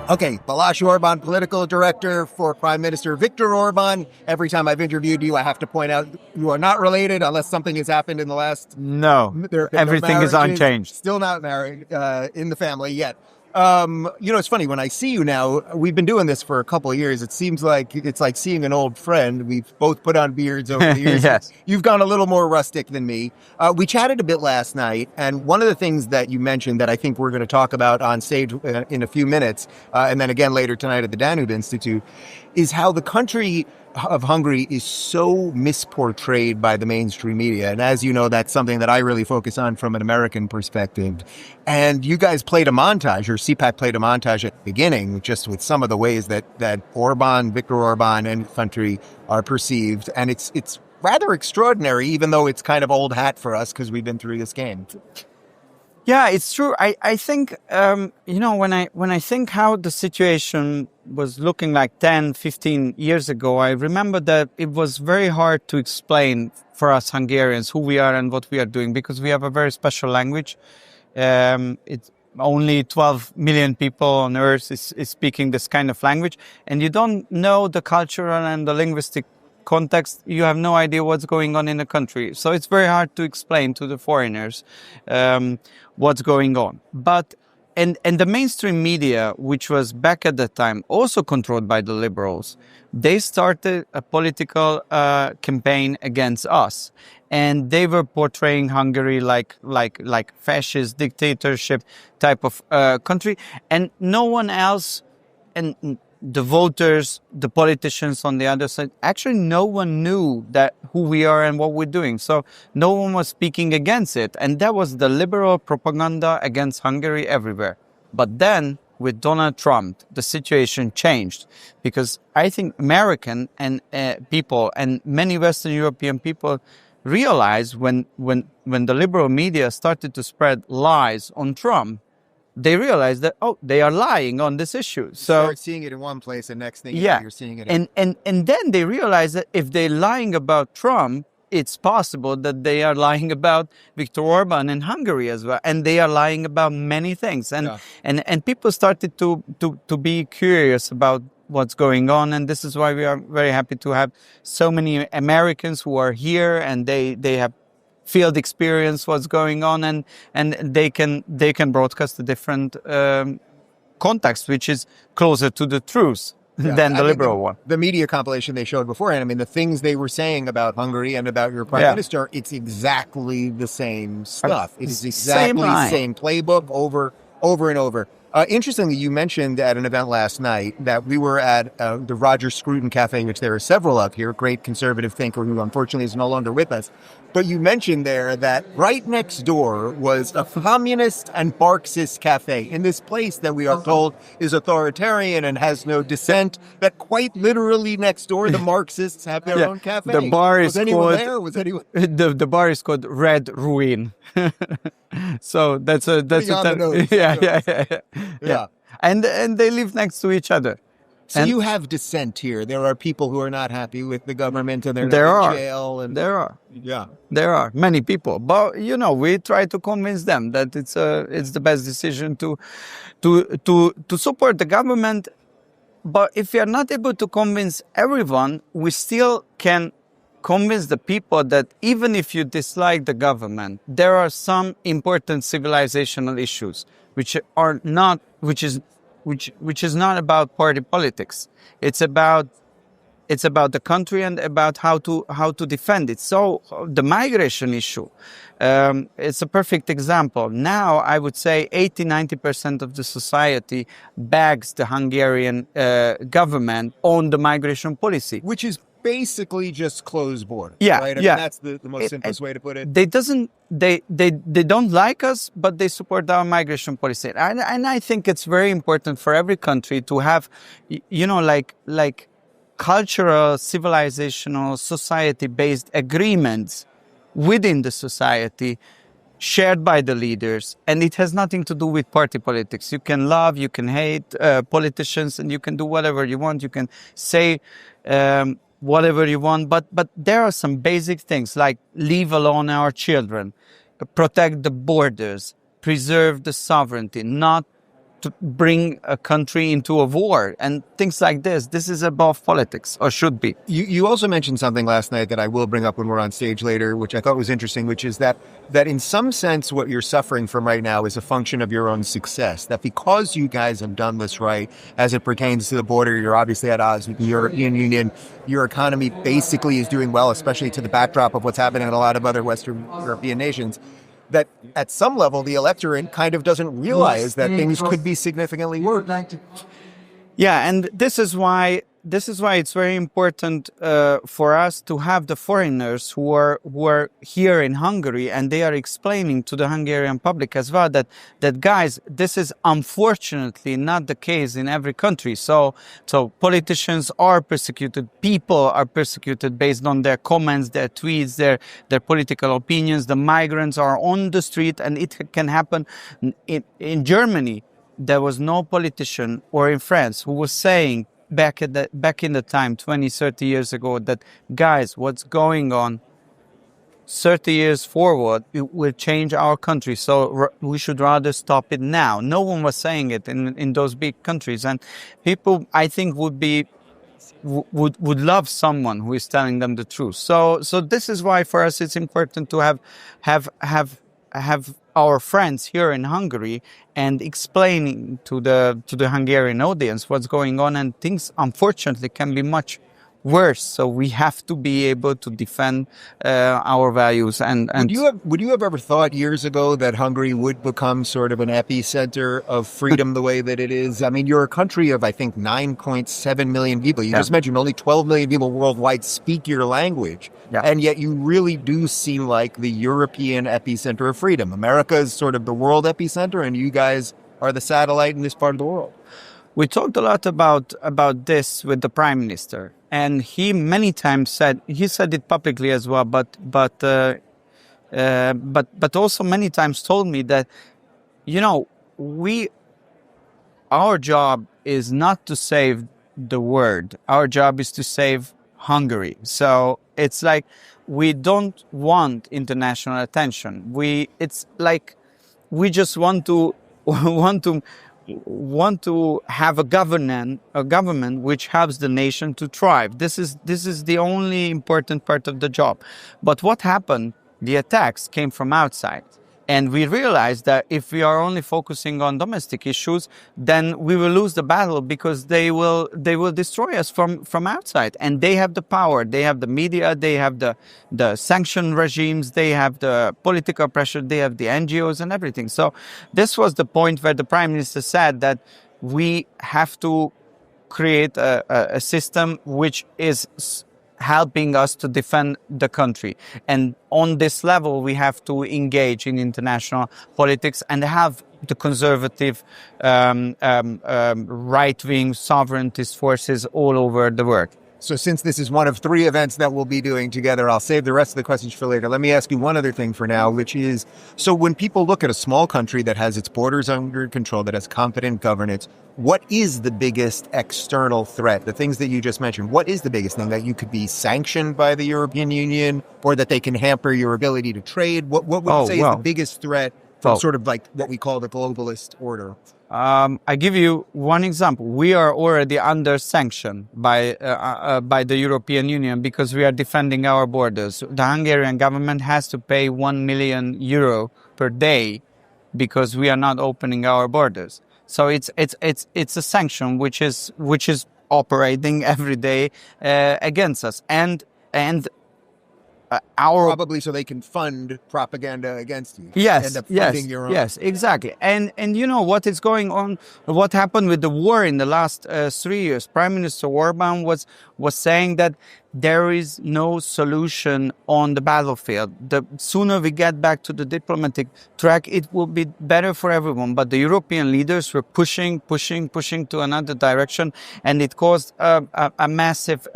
Okay, Balázs Orbán, political director for Prime Minister Viktor Orbán. Every time I've interviewed you, I have to point out you are not related unless something has happened in the last... No, everything is unchanged. Still not married in the family yet. It's funny, when I see you now, we've been doing this for a couple of years. It seems like it's like seeing an old friend. We've both put on beards over the years. Yes. You've gone a little more rustic than me. We chatted a bit last night, and one of the things that you mentioned that I think we're going to talk about on stage in a few minutes, and then again later tonight at the Danube Institute, is how the country of Hungary is so misportrayed by the mainstream media. And as you know, that's something that I really focus on from an American perspective. And you guys played a montage, or CPAC played a montage at the beginning, just with some of the ways that Viktor Orbán and the country are perceived. And it's rather extraordinary, even though it's kind of old hat for us because we've been through this game. Yeah, it's true. I think, when I think how the situation was looking like 10, 15 years ago, I remember that it was very hard to explain for us Hungarians who we are and what we are doing, because we have a very special language. It's only 12 million people on earth is speaking this kind of language, and you don't know the cultural and the linguistic context. You have no idea what's going on in the country. So it's very hard to explain to the foreigners what's going on. But and the mainstream media, which was back at the time also controlled by the liberals, they started a political campaign against us, and they were portraying Hungary like fascist dictatorship type of country, and no one else, and the voters, the politicians on the other side, actually no one knew that who we are and what we're doing. So no one was speaking against it. And that was the liberal propaganda against Hungary everywhere. But then, with Donald Trump, the situation changed, because I think American and people and many Western European people realized when the liberal media started to spread lies on Trump, they realized that, they are lying on this issue. So you start seeing it in one place, and next thing you know, you're seeing it. And then they realized that if they're lying about Trump, it's possible that they are lying about Viktor Orbán in Hungary as well, and they are lying about many things. And people started to be curious about what's going on, and this is why we are very happy to have so many Americans who are here, and they have field experience what's going on, and they can broadcast a different context, which is closer to the truth than the liberal one. The media compilation they showed beforehand, I mean, the things they were saying about Hungary and about your prime minister, it's exactly the same stuff. It is exactly the same playbook over and over. Interestingly, you mentioned at an event last night that we were at the Roger Scruton Cafe, which there are several of here, great conservative thinker who unfortunately is no longer with us. But you mentioned there that right next door was a communist and Marxist cafe in this place that we are told is authoritarian and has no dissent, that quite literally next door the Marxists have their own cafe. The bar is the bar is called Red Ruin. So that's a yeah. And they live next to each other. So you have dissent here. There are people who are not happy with the government, and they're not in jail. And there are many people, but we try to convince them that it's the best decision to support the government. But if we are not able to convince everyone, we still can convince the people that even if you dislike the government, there are some important civilizational issues which is not about party politics. It's about It's about the country and about how to defend it. So the migration issue, it's a perfect example. Now I would say 80-90% of the society backs the Hungarian government on the migration policy, Which is basically just closed borders. Yeah, right? I yeah. mean, that's the most simplest way to put it. They don't like us, but they support our migration policy, and I think it's very important for every country to have, like cultural, civilizational, society-based agreements within the society shared by the leaders, and it has nothing to do with party politics. You can love, you can hate politicians, and you can do whatever you want. You can say whatever you want, but there are some basic things like leave alone our children, protect the borders, preserve the sovereignty, not to bring a country into a war and things like this. This is above politics, or should be. You also mentioned something last night that I will bring up when we're on stage later, which I thought was interesting, which is that in some sense what you're suffering from right now is a function of your own success. That because you guys have done this right as it pertains to the border, you're obviously at odds with the European Union. Your economy basically is doing well, especially to the backdrop of what's happening in a lot of other Western European nations. That at some level, the electorate kind of doesn't realize that things could be significantly worse. Yeah, and this is why it's very important for us to have the foreigners who are here in Hungary, and they are explaining to the Hungarian public as well that guys, this is unfortunately not the case in every country. So politicians are persecuted, people are persecuted based on their comments, their tweets, their political opinions. The migrants are on the street, and it can happen in Germany. There was no politician, or in France, who was saying back in the time 20, 30 years ago that, guys, what's going on 30 years forward, it will change our country, so we should rather stop it now. No one was saying it in those big countries, and people, I think, would love someone who is telling them the truth. So this is why for us it's important to have our friends here in Hungary and explaining to the Hungarian audience what's going on, and things unfortunately can be much worse. So we have to be able to defend our values. And would you have ever thought years ago that Hungary would become sort of an epicenter of freedom the way that it is? I mean, you're a country of, I think, 9.7 million people. You just mentioned only 12 million people worldwide speak your language. Yeah. And yet you really do seem like the European epicenter of freedom. America is sort of the world epicenter, and you guys are the satellite in this part of the world. We talked a lot about this with the Prime Minister, and he many times said it publicly as well, but also many times told me that, our job is not to save the world. Our job is to save Hungary. So it's like we don't want international attention. It's like we just want to have a government which helps the nation to thrive. This is the only important part of the job. But what happened? The attacks came from outside. And we realized that if we are only focusing on domestic issues, then we will lose the battle, because they will destroy us from outside. And they have the power, they have the media, they have the sanction regimes, they have the political pressure, they have the NGOs and everything. So this was the point where the Prime Minister said that we have to create a system which is helping us to defend the country. And on this level, we have to engage in international politics and have the conservative, right-wing sovereigntist forces all over the world. So since this is one of 3 events that we'll be doing together, I'll save the rest of the questions for later. Let me ask you one other thing for now, which is, so when people look at a small country that has its borders under control, that has competent governance, what is the biggest external threat? The things that you just mentioned, what is the biggest thing? That you could be sanctioned by the European Union, or that they can hamper your ability to trade? What would you say is the biggest threat from sort of like what we call the globalist order? I give you one example. We are already under sanction by the European Union because we are defending our borders. The Hungarian government has to pay €1 million per day because we are not opening our borders. So it's a sanction which is operating every day against us, and our Probably so they can fund propaganda against you. Yes, End up yes, funding your own. yes, exactly. And you know what is going on? What happened with the war in the last 3 years? Prime Minister Orban was saying that there is no solution on the battlefield. The sooner we get back to the diplomatic track, it will be better for everyone. But the European leaders were pushing to another direction, and it caused a massive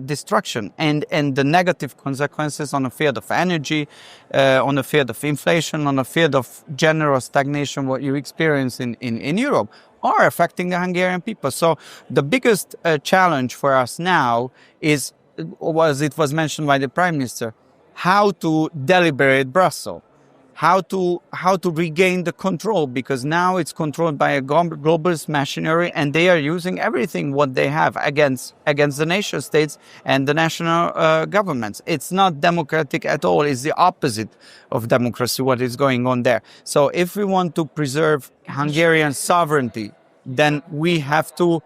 destruction and the negative consequences on the field of energy, on the field of inflation, on the field of general stagnation, what you experience in Europe, are affecting the Hungarian people. So the biggest challenge for us now is, it was mentioned by the Prime Minister, how to deliberate Brussels, how to regain the control, because now it's controlled by a globalist machinery, and they are using everything what they have against the nation states and the national governments. It's not democratic at all. It's the opposite of democracy, what is going on there. So if we want to preserve Hungarian sovereignty, then we have to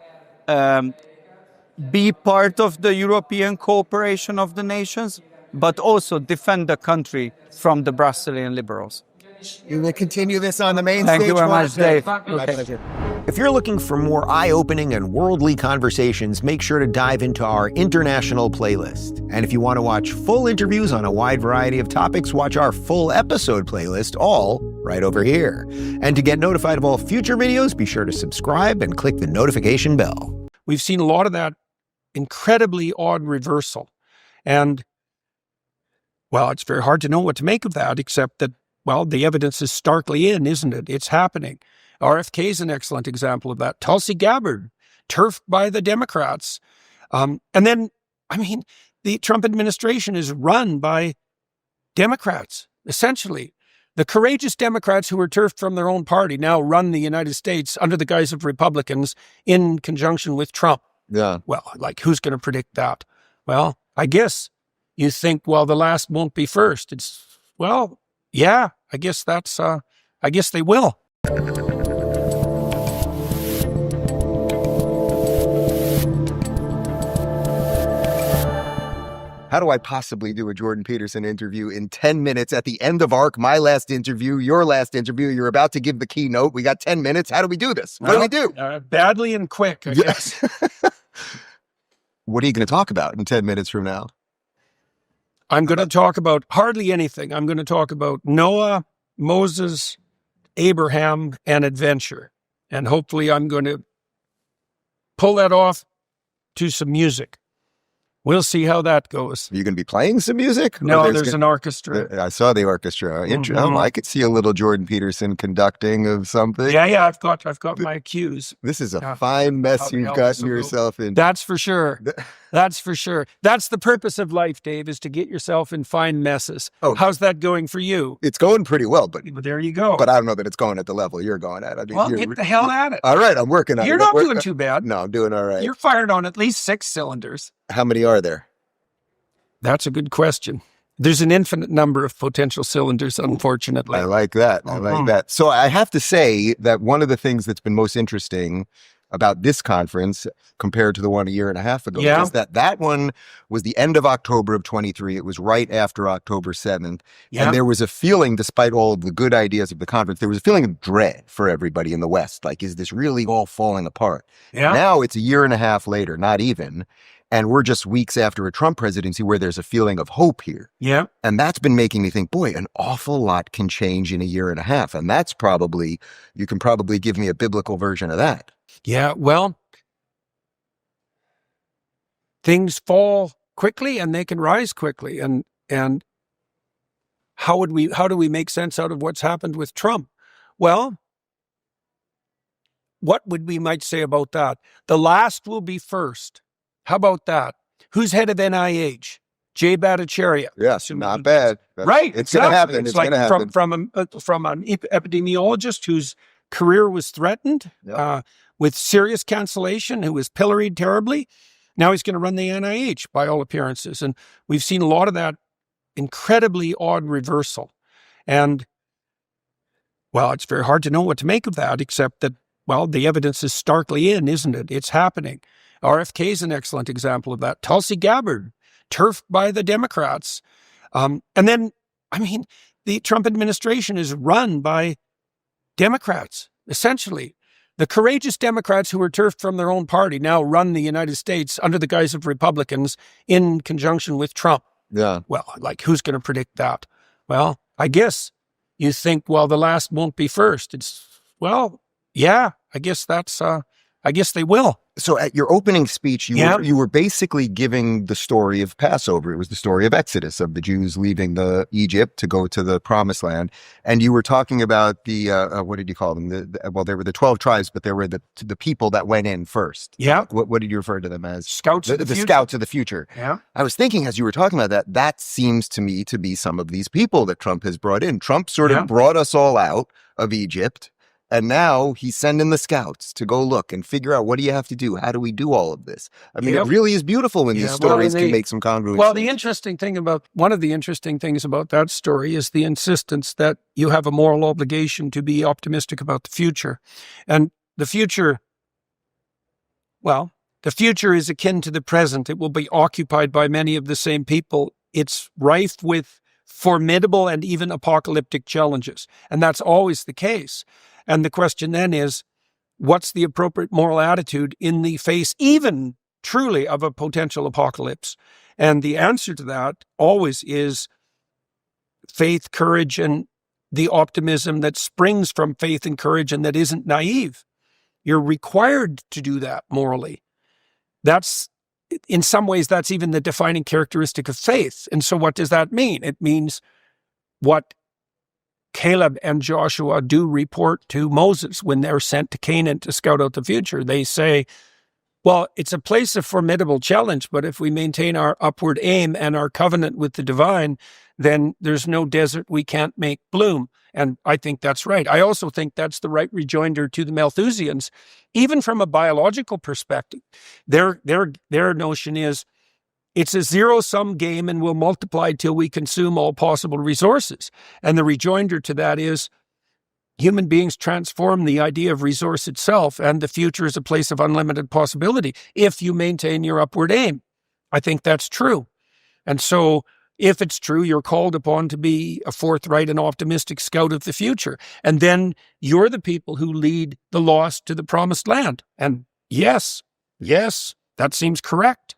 be part of the European cooperation of the nations, but also defend the country from the Brazilian liberals. You will continue this on the main Thank stage. you very much, Dave. My Okay. pleasure. If you're looking for more eye-opening and worldly conversations, make sure to dive into our international playlist. And if you want to watch full interviews on a wide variety of topics, watch our full episode playlist, all right over here. And to get notified of all future videos, be sure to subscribe and click the notification bell. We've seen a lot of that incredibly odd reversal. And, well, it's very hard to know what to make of that, except that, well, the evidence is starkly in, isn't it? It's happening. RFK is an excellent example of that. Tulsi Gabbard, turfed by the Democrats. And then, I mean, the Trump administration is run by Democrats, essentially. The courageous Democrats who were turfed from their own party now run the United States under the guise of Republicans in conjunction with Trump. Yeah. Well, like, who's going to predict that? Well, I guess you think, well, the last won't be first. It's, well, yeah, I guess that's, I guess they will. How do I possibly do a Jordan Peterson interview in 10 minutes at the end of ARC, my last interview, your last interview? You're about to give the keynote. We got 10 minutes. How do we do this? What do we do? Badly and quick, I guess. What are you going to talk about in 10 minutes from now? I'm going to talk about hardly anything. I'm going to talk about Noah, Moses, Abraham, and adventure. And hopefully I'm going to pull that off to some music. We'll see how that goes. Are you going to be playing some music? No, there's an orchestra. I saw the orchestra. Mhm. I could see a little Jordan Peterson conducting of something. Yeah, I've got my cues. This is a fine mess I'll you've help gotten us yourself in. That's for sure. That's for sure. That's the purpose of life, Dave, is to get yourself in fine messes. Oh. How's that going for you? It's going pretty well, but There you go. I don't know that it's going at the level you're going at. I mean, Well, get the hell at it. All right, I'm working on it. You're not doing too bad. No, I'm doing all right. You're fired on at least 6 cylinders. How many are there? That's a good question. There's an infinite number of potential cylinders, unfortunately. I like that. I like that. So I have to say that one of the things that's been most interesting about this conference compared to the one a year and a half ago is that one was the end of October of 23. It was right after October 7th. Yeah. And there was a feeling, despite all of the good ideas of the conference, there was a feeling of dread for everybody in the West. Like, is this really all falling apart? Yeah. Now it's a year and a half later, not even. And we're just weeks after a Trump presidency where there's a feeling of hope here. Yeah. And that's been making me think, boy, an awful lot can change in a year and a half. And that's probably, you can probably give me a biblical version of that. Yeah, well, things fall quickly and they can rise quickly. And how do we make sense out of what's happened with Trump? Well, what would we might say about that? The last will be first. How about that? Who's head of NIH? Jay Bhattacharya. Yes, not bad. Right. It's going to happen. It's It's like going to happen. from an epidemiologist whose career was threatened with serious cancellation, who was pilloried terribly. Now he's going to run the NIH by all appearances. And we've seen a lot of that incredibly odd reversal. And, well, it's very hard to know what to make of that, except that, well, the evidence is starkly in, isn't it? It's happening. RFK is an excellent example of that. Tulsi Gabbard, turfed by the Democrats. And then, I mean, the Trump administration is run by Democrats, essentially. The courageous Democrats who were turfed from their own party now run the United States under the guise of Republicans in conjunction with Trump. Yeah. Well, like, who's going to predict that? Well, I guess you think, well, the last won't be first. Well, yeah, I guess I guess they will. So at your opening speech, you were basically giving the story of Passover. It was the story of Exodus, of the Jews leaving Egypt to go to the Promised Land. And you were talking about the, what did you call them? Well, there were the 12 tribes, but there were the people that went in first. Yeah. What did you refer to them as? Scouts of the future. Scouts of the future. Yeah. I was thinking as you were talking about that seems to me to be some of these people that Trump has brought in. Trump sort of brought us all out of Egypt. And now he's sending the scouts to go look and figure out, what do you have to do? How do we do all of this? I mean, it really is beautiful when these stories can make some congruence. Well, one of the interesting things about that story is the insistence that you have a moral obligation to be optimistic about the future. And the future is akin to the present. It will be occupied by many of the same people. It's rife with formidable and even apocalyptic challenges. And that's always the case. And the question then is, what's the appropriate moral attitude in the face, even truly, of a potential apocalypse? And the answer to that always is faith, courage, and the optimism that springs from faith and courage and that isn't naive. You're required to do that morally. In some ways, that's even the defining characteristic of faith. And so what does that mean? It means what Caleb and Joshua do report to Moses when they're sent to Canaan to scout out the future. They say, well, it's a place of formidable challenge, but if we maintain our upward aim and our covenant with the divine, then there's no desert we can't make bloom. And I think that's right. I also think that's the right rejoinder to the Malthusians, even from a biological perspective. Their notion is, it's a zero-sum game and we'll multiply till we consume all possible resources. And the rejoinder to that is, human beings transform the idea of resource itself, and the future is a place of unlimited possibility if you maintain your upward aim. I think that's true. And so if it's true, you're called upon to be a forthright and optimistic scout of the future. And then you're the people who lead the lost to the promised land. And yes, that seems correct.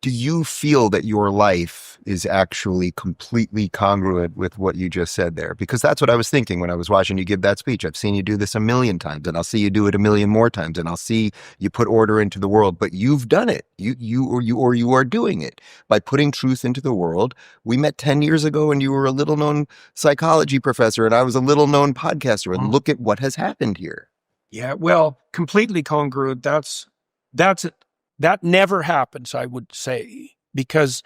Do you feel that your life is actually completely congruent with what you just said there? Because that's what I was thinking when I was watching you give that speech. I've seen you do this a million times, and I'll see you do it a million more times, and I'll see you put order into the world. But you've done it. You are doing it by putting truth into the world. We met 10 years ago, and you were a little-known psychology professor, and I was a little-known podcaster. And look at what has happened here. Yeah, well, completely congruent. That's it. That never happens, I would say, because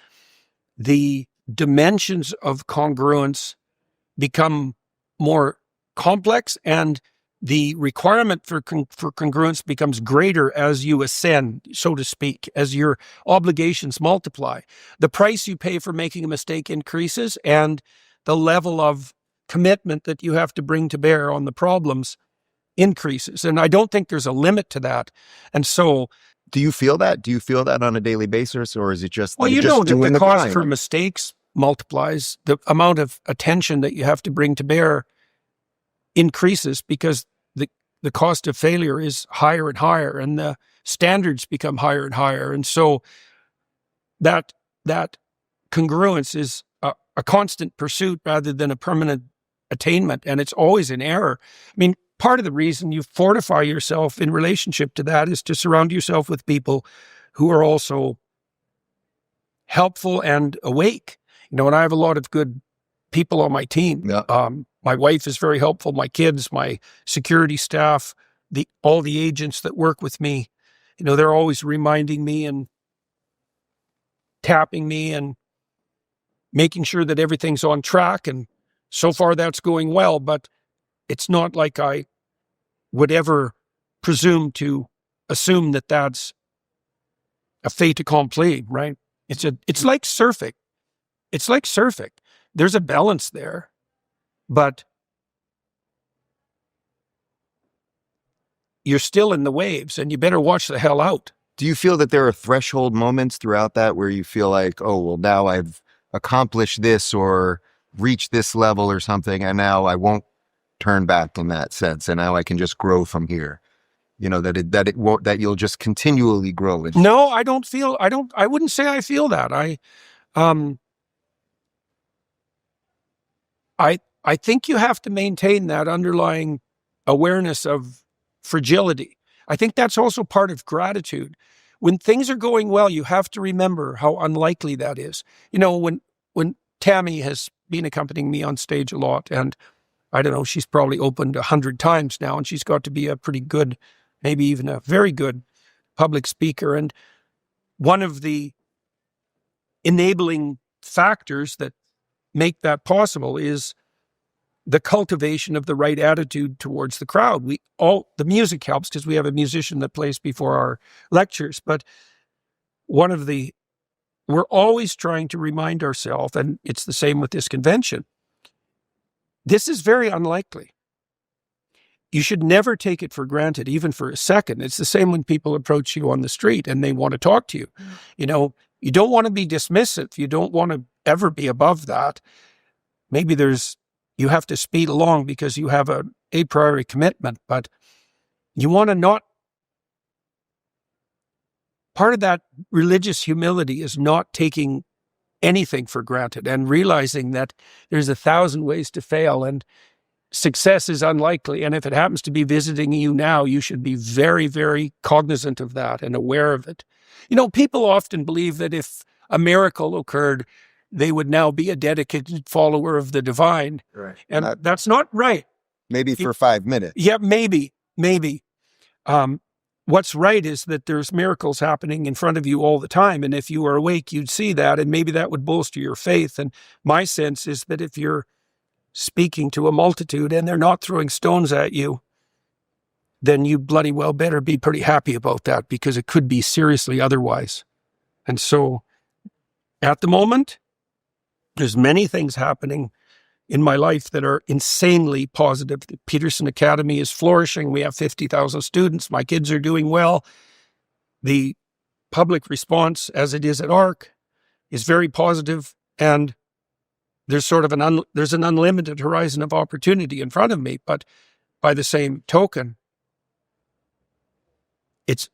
the dimensions of congruence become more complex and the requirement for congruence becomes greater as you ascend, so to speak, as your obligations multiply. The price you pay for making a mistake increases, and the level of commitment that you have to bring to bear on the problems increases. And I don't think there's a limit to that. And so, do you feel that? Do you feel that on a daily basis, or is it just the cost for mistakes multiplies, the amount of attention that you have to bring to bear increases because the cost of failure is higher and higher, and the standards become higher and higher. And so that congruence is a constant pursuit rather than a permanent attainment, and it's always in error. I mean, part of the reason you fortify yourself in relationship to that is to surround yourself with people who are also helpful and awake. And I have a lot of good people on my team. Yeah. My wife is very helpful. My kids, my security staff, all the agents that work with me, they're always reminding me and tapping me and making sure that everything's on track. And so far that's going well, but it's not like I would ever presume to assume that that's a fait accompli, right? It's like surfing. It's like surfing. There's a balance there, but you're still in the waves, and you better watch the hell out. Do you feel that there are threshold moments throughout that where you feel like, oh, well, now I've accomplished this or reached this level or something, and now I won't turn back in that sense, and now I can just grow from here? You know, that you'll just continually grow. No, I wouldn't say I feel that. I think you have to maintain that underlying awareness of fragility. I think that's also part of gratitude. When things are going well, you have to remember how unlikely that is. You know, when Tammy has been accompanying me on stage a lot, and I don't know, she's probably opened 100 times now, and she's got to be a pretty good, maybe even a very good public speaker. And one of the enabling factors that make that possible is the cultivation of the right attitude towards the crowd. The music helps because we have a musician that plays before our lectures, but we're always trying to remind ourselves, and it's the same with this convention, this is very unlikely. You should never take it for granted, even for a second. It's the same when people approach you on the street and they want to talk to you. You know, you don't want to be dismissive. You don't want to ever be above that. Maybe you have to speed along because you have a priori commitment, but you want to not. Part of that religious humility is not taking anything for granted and realizing that there's 1,000 ways to fail and success is unlikely. And if it happens to be visiting you now, you should be very, very cognizant of that and aware of it. You know, people often believe that if a miracle occurred, they would now be a dedicated follower of the divine. Right. And that's not right. Maybe for 5 minutes. Yeah, maybe. What's right is that there's miracles happening in front of you all the time. And if you were awake, you'd see that. And maybe that would bolster your faith. And my sense is that if you're speaking to a multitude and they're not throwing stones at you, then you bloody well better be pretty happy about that, because it could be seriously otherwise. And so at the moment, there's many things happening in my life that are insanely positive. The Peterson Academy is flourishing. We have 50,000 students. My kids are doing well. The public response, as it is at ARC, is very positive, and there's sort of an unlimited horizon of opportunity in front of me. But by the same token,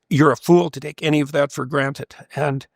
you're a fool to take any of that for granted, and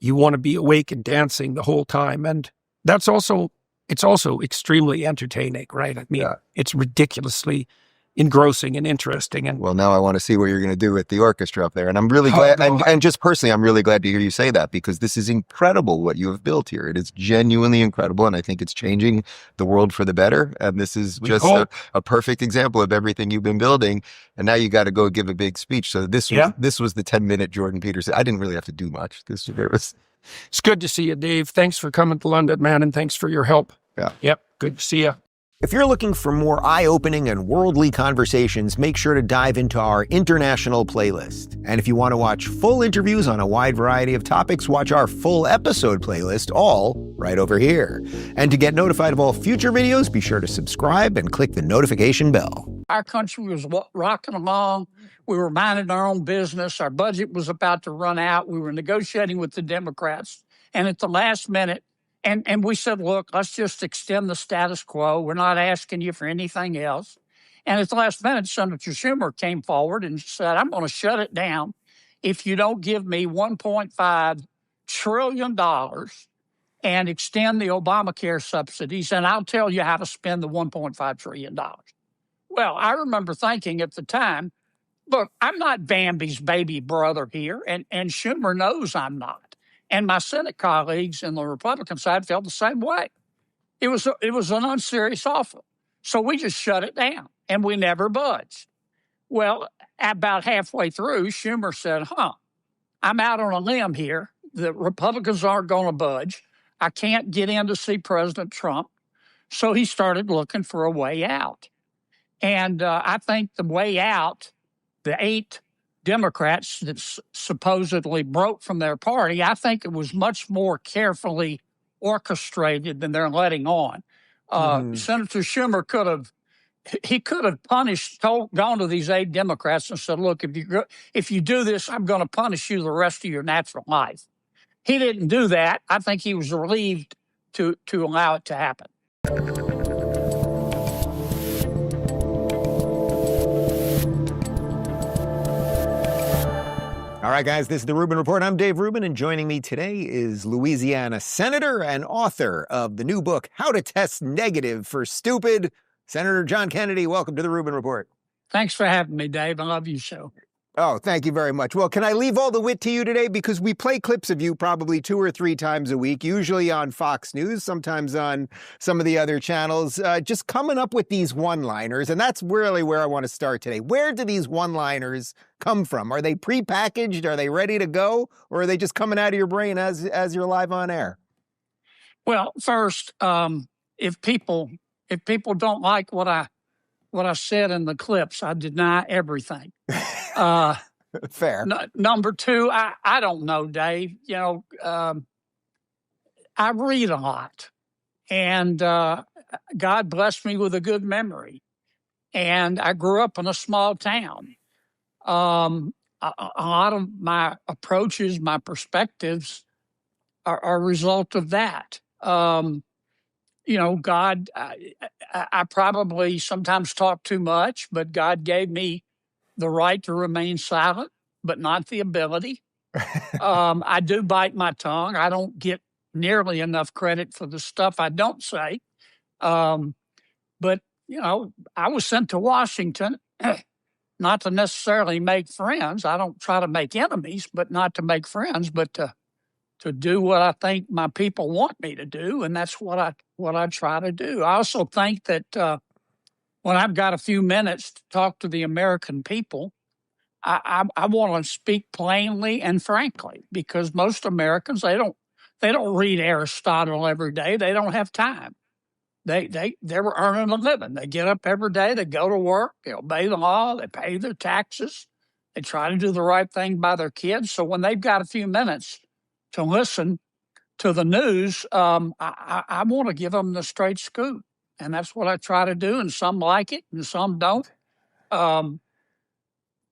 you want to be awake and dancing the whole time. And it's also extremely entertaining, right? I mean, It's ridiculously engrossing and interesting. And well, now I want to see what you're going to do with the orchestra up there. And I'm really glad, and just personally, I'm really glad to hear you say that, because this is incredible what you have built here. It is genuinely incredible, and I think it's changing the world for the better. And this is just a perfect example of everything you've been building. And now you got to go give a big speech. So this was the 10-minute Jordan Peterson. I didn't really have to do much. It's good to see you, Dave. Thanks for coming to London, man, and thanks for your help. Yeah. Yep. Good to see you. If you're looking for more eye-opening and worldly conversations, make sure to dive into our international playlist. And if you want to watch full interviews on a wide variety of topics, watch our full episode playlist, all right over here. And to get notified of all future videos, be sure to subscribe and click the notification bell. Our country was rocking along. We were minding our own business. Our budget was about to run out. We were negotiating with the Democrats. And at the last minute, and we said, look, let's just extend the status quo. We're not asking you for anything else. And at the last minute, Senator Schumer came forward and said, I'm going to shut it down if you don't give me $1.5 trillion and extend the Obamacare subsidies, and I'll tell you how to spend the $1.5 trillion. Well, I remember thinking at the time, look, I'm not Bambi's baby brother here, and Schumer knows I'm not. And my Senate colleagues in the Republican side felt the same way. It was an unserious offer. So we just shut it down, and we never budged. Well, about halfway through, Schumer said, I'm out on a limb here. The Republicans aren't going to budge. I can't get in to see President Trump. So he started looking for a way out. And I think the way out, the 8 Democrats that supposedly broke from their party, I think it was much more carefully orchestrated than they're letting on. Senator Schumer could have he could have gone to these 8 Democrats and said, look, if you do this, I'm going to punish you the rest of your natural life. He didn't do that. I think he was relieved to allow it to happen. All right, guys, this is the Rubin Report. I'm Dave Rubin, and joining me today is Louisiana Senator and author of the new book, How to Test Negative for Stupid, Senator John Kennedy. Welcome to the Rubin Report. Thanks for having me, Dave. I love you so. Oh, thank you very much. Well, can I leave all the wit to you today? Because we play clips of you probably 2 or 3 times a week, usually on Fox News, sometimes on some of the other channels, just coming up with these one-liners. And that's really where I want to start today. Where do these one-liners come from? Are they prepackaged? Are they ready to go? Or are they just coming out of your brain as you're live on air? Well, first, if people don't like what I said in the clips, I deny everything. Fair. Number 2, I don't know, Dave. You know, I read a lot, and God blessed me with a good memory. And I grew up in a small town. A lot of my approaches, my perspectives are a result of that. You know, God, I probably sometimes talk too much, but God gave me the right to remain silent, but not the ability. I do bite my tongue. I don't get nearly enough credit for the stuff I don't say. But, you know, I was sent to Washington not to necessarily make friends. I don't try to make enemies, but not to make friends, but to do what I think my people want me to do, and that's what I try to do. I also think that when I've got a few minutes to talk to the American people, I want to speak plainly and frankly, because most Americans they don't read Aristotle every day. They don't have time. They're earning a living. They get up every day. They go to work. They obey the law. They pay their taxes. They try to do the right thing by their kids. So when they've got a few minutes to listen to the news, I want to give them the straight scoop. And that's what I try to do. And some like it and some don't.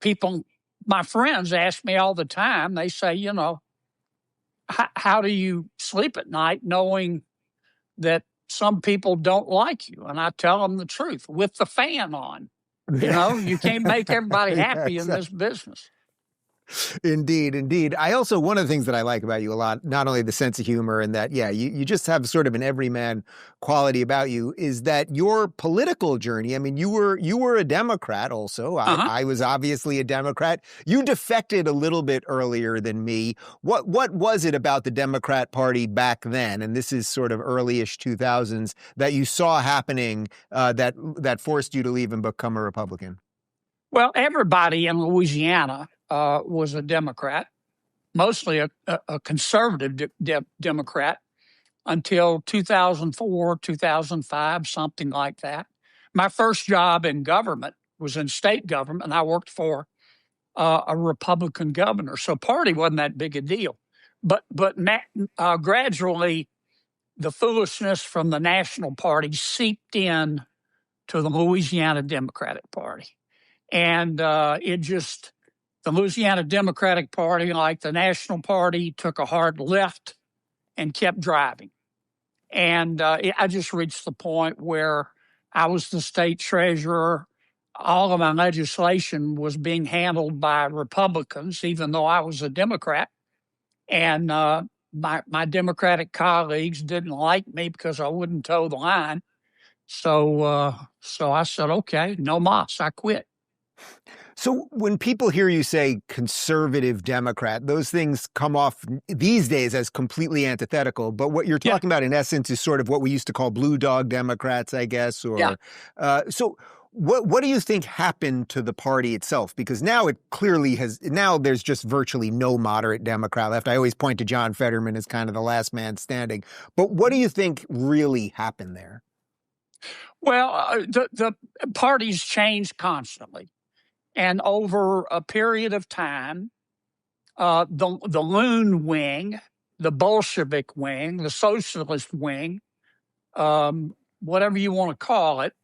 People, my friends ask me all the time, they say, you know, how do you sleep at night knowing that some people don't like you? And I tell them the truth with the fan on. You know, you can't make everybody happy in this business. Indeed, indeed. One of the things that I like about you a lot, not only the sense of humor and that, you just have sort of an everyman quality about you, is that your political journey, I mean, you were a Democrat also. I was obviously a Democrat. You defected a little bit earlier than me. What was it about the Democrat Party back then, and this is sort of early-ish 2000s, that you saw happening that forced you to leave and become a Republican? Well, everybody in Louisiana was a Democrat, mostly a conservative Democrat until 2004, 2005, something like that. My first job in government was in state government, and I worked for a Republican governor. So party wasn't that big a deal. But gradually, the foolishness from the National Party seeped in to the Louisiana Democratic Party. And the Louisiana Democratic Party, like the National Party, took a hard left and kept driving. And I just reached the point where I was the state treasurer. All of my legislation was being handled by Republicans, even though I was a Democrat. And my Democratic colleagues didn't like me because I wouldn't toe the line. So I said, okay, no mas, I quit. So when people hear you say conservative Democrat, those things come off these days as completely antithetical. But what you're talking about, in essence, is sort of what we used to call blue dog Democrats, I guess. So what do you think happened to the party itself? Because now it clearly now there's just virtually no moderate Democrat left. I always point to John Fetterman as kind of the last man standing. But what do you think really happened there? Well, the parties change constantly. And over a period of time, the Loon wing, the Bolshevik wing, the socialist wing, whatever you want to call it,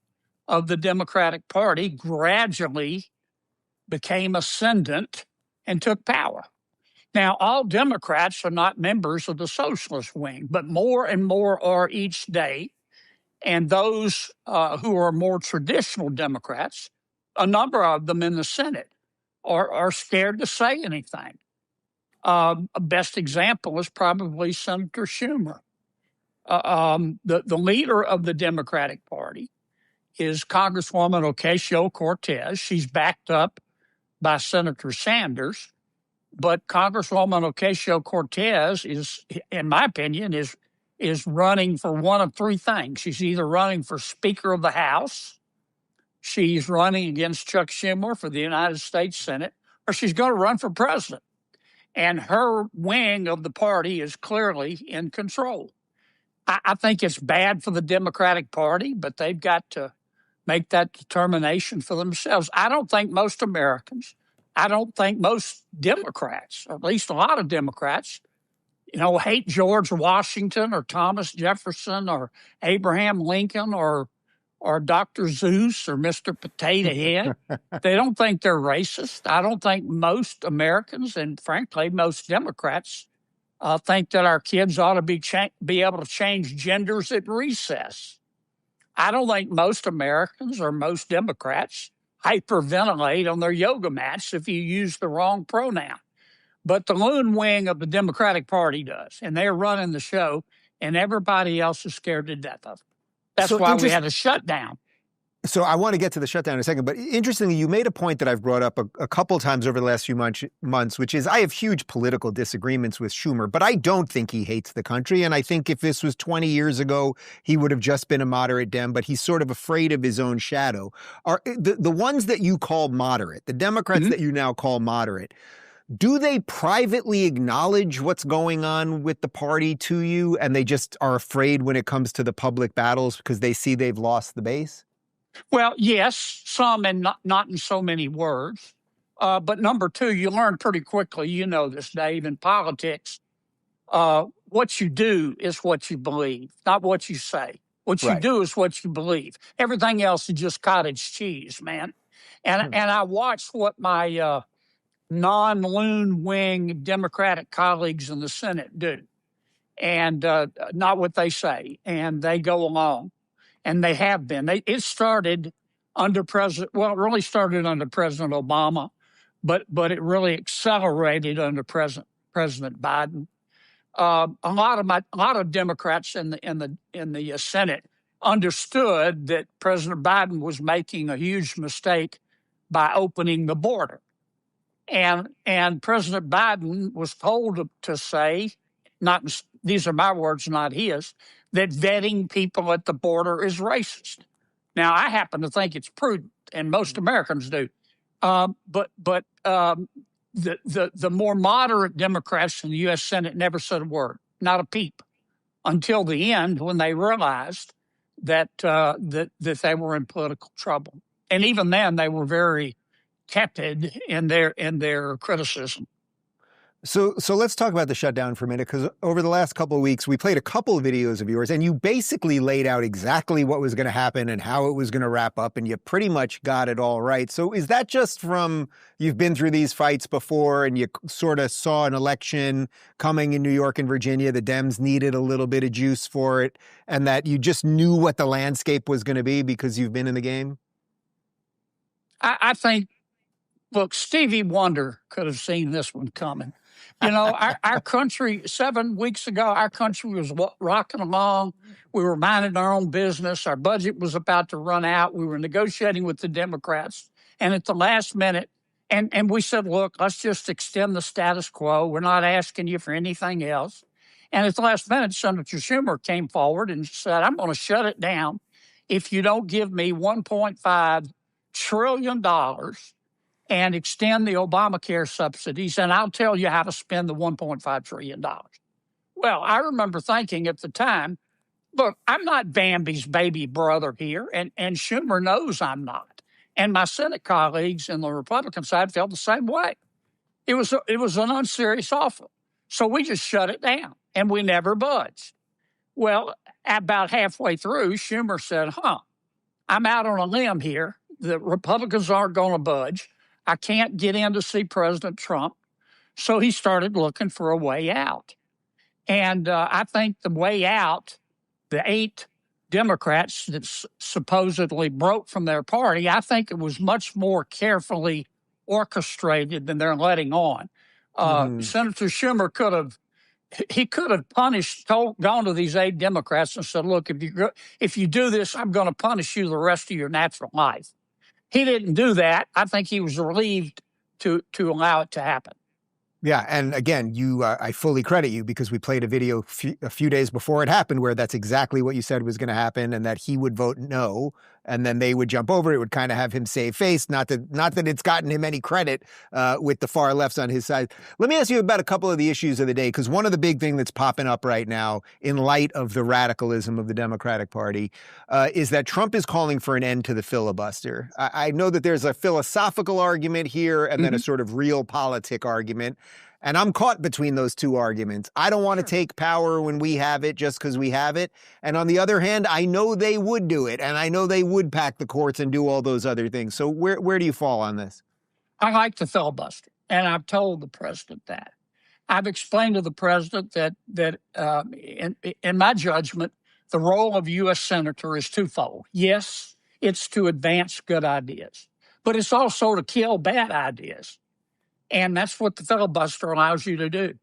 of the Democratic Party gradually became ascendant and took power. Now, all Democrats are not members of the socialist wing, but more and more are each day. And those who are more traditional Democrats, a number of them in the Senate, are scared to say anything. A best example is probably Senator Schumer. The leader of the Democratic Party is Congresswoman Ocasio-Cortez. She's backed up by Senator Sanders, but Congresswoman Ocasio-Cortez is, in my opinion, is running for one of three things. She's either running for Speaker of the House, she's running against Chuck Schumer for the United States Senate, or she's going to run for president. And her wing of the party is clearly in control. I think it's bad for the Democratic Party, but they've got to make that determination for themselves. I don't think most Americans, I don't think most Democrats, or at least a lot of Democrats, hate George Washington or Thomas Jefferson or Abraham Lincoln or Dr. Zeus or Mr. Potato Head. They don't think they're racist. I don't think most Americans, and frankly, most Democrats, think that our kids ought to be able to change genders at recess. I don't think most Americans or most Democrats hyperventilate on their yoga mats if you use the wrong pronoun. But the loon wing of the Democratic Party does, and they're running the show, and everybody else is scared to death of it. That's why we had a shutdown. So I want to get to the shutdown in a second, but interestingly, you made a point that I've brought up a couple times over the last few months, which is I have huge political disagreements with Schumer, but I don't think he hates the country. And I think if this was 20 years ago, he would have just been a moderate Dem, but he's sort of afraid of his own shadow. Are the ones that you call moderate, the Democrats that you now call moderate, do they privately acknowledge what's going on with the party to you, and they just are afraid when it comes to the public battles because they see they've lost the base? Well, yes, some, and not in so many words. But number two, you learn pretty quickly, you know this, Dave, in politics, what you do is what you believe, not what you say. What you do is what you believe. Everything else is just cottage cheese, man. And I watched what my non-loon wing Democratic colleagues in the Senate do, and not what they say. And they go along, and they have been. It started under it really started under President Obama, but it really accelerated under President Biden. A lot of Democrats in the Senate understood that President Biden was making a huge mistake by opening the border. And President Biden was told to say, these are my words, not his, that vetting people at the border is racist. Now, I happen to think it's prudent, and most Americans do. But the more moderate Democrats in the U.S. Senate never said a word, not a peep, until the end when they realized that they were in political trouble. And even then, they were very tepid in their criticism. So let's talk about the shutdown for a minute, because over the last couple of weeks, we played a couple of videos of yours, and you basically laid out exactly what was going to happen and how it was going to wrap up, and you pretty much got it all right. So is that just from you've been through these fights before and you sort of saw an election coming in New York and Virginia, the Dems needed a little bit of juice for it, and that you just knew what the landscape was going to be because you've been in the game? I think, look, Stevie Wonder could have seen this one coming. You know, our country, 7 weeks ago, our country was rocking along. We were minding our own business. Our budget was about to run out. We were negotiating with the Democrats. And at the last minute, and we said, look, let's just extend the status quo. We're not asking you for anything else. And at the last minute, Senator Schumer came forward and said, I'm going to shut it down if you don't give me $1.5 trillion and extend the Obamacare subsidies, and I'll tell you how to spend the $1.5 trillion. Well, I remember thinking at the time, look, I'm not Bambi's baby brother here, and Schumer knows I'm not. And my Senate colleagues in the Republican side felt the same way. It was an unserious offer. So we just shut it down, and we never budged. Well, about halfway through, Schumer said, I'm out on a limb here. The Republicans aren't going to budge. I can't get in to see President Trump. So he started looking for a way out. And I think the way out, the 8 Democrats that supposedly broke from their party, I think it was much more carefully orchestrated than they're letting on. Senator Schumer could have gone to these 8 Democrats and said, look, if you do this, I'm going to punish you the rest of your natural life. He didn't do that. I think he was relieved to allow it to happen. Yeah, and again, I fully credit you because we played a video a few days before it happened where that's exactly what you said was going to happen, and that he would vote no, and then they would jump over. It would kind of have him save face. Not that it's gotten him any credit with the far lefts on his side. Let me ask you about a couple of the issues of the day, because one of the big things that's popping up right now in light of the radicalism of the Democratic Party is that Trump is calling for an end to the filibuster. I know that there's a philosophical argument here and then a sort of realpolitik argument. And I'm caught between those two arguments. I don't want to take power when we have it just because we have it. And on the other hand, I know they would do it. And I know they would pack the courts and do all those other things. So where do you fall on this? I like the filibuster. And I've told the president that. I've explained to the president that in my judgment, the role of a U.S. Senator is twofold. Yes, it's to advance good ideas, but it's also to kill bad ideas. And that's what the filibuster allows you to do.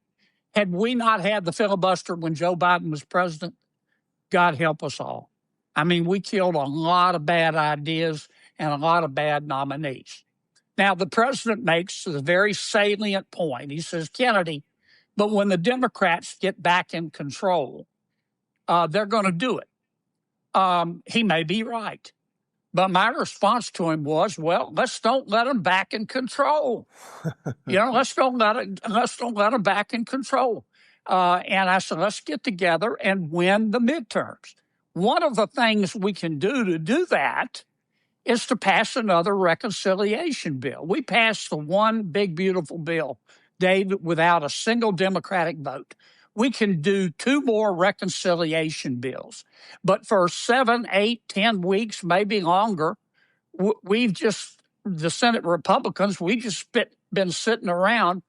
Had we not had the filibuster when Joe Biden was president, God help us all. I mean, we killed a lot of bad ideas and a lot of bad nominees. Now, the president makes a very salient point. He says, Kennedy, but when the Democrats get back in control, they're going to do it. He may be right. But my response to him was, well, let's don't let them back in control. Let's don't let them back in control. And I said, let's get together and win the midterms. One of the things we can do to do that is to pass another reconciliation bill. We passed the one big, beautiful bill, David, without a single Democratic vote. We can do 2 more reconciliation bills. But for 7, 8, 10 weeks, maybe longer, the Senate Republicans, we've just been sitting around,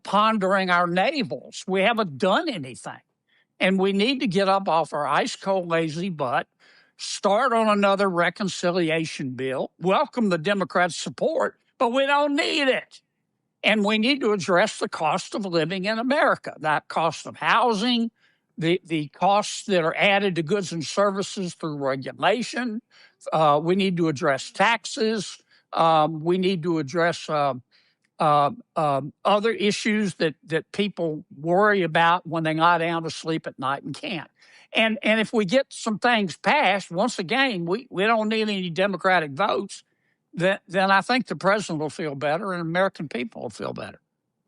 pondering our navels. We haven't done anything. And we need to get up off our ice cold, lazy butt, start on another reconciliation bill, welcome the Democrats' support, but we don't need it. And we need to address the cost of living in America, that cost of housing, the costs that are added to goods and services through regulation. We need to address taxes. We need to address other issues that people worry about when they lie down to sleep at night and can't. And if we get some things passed, once again, we don't need any Democratic votes. Then I think the president will feel better and American people will feel better.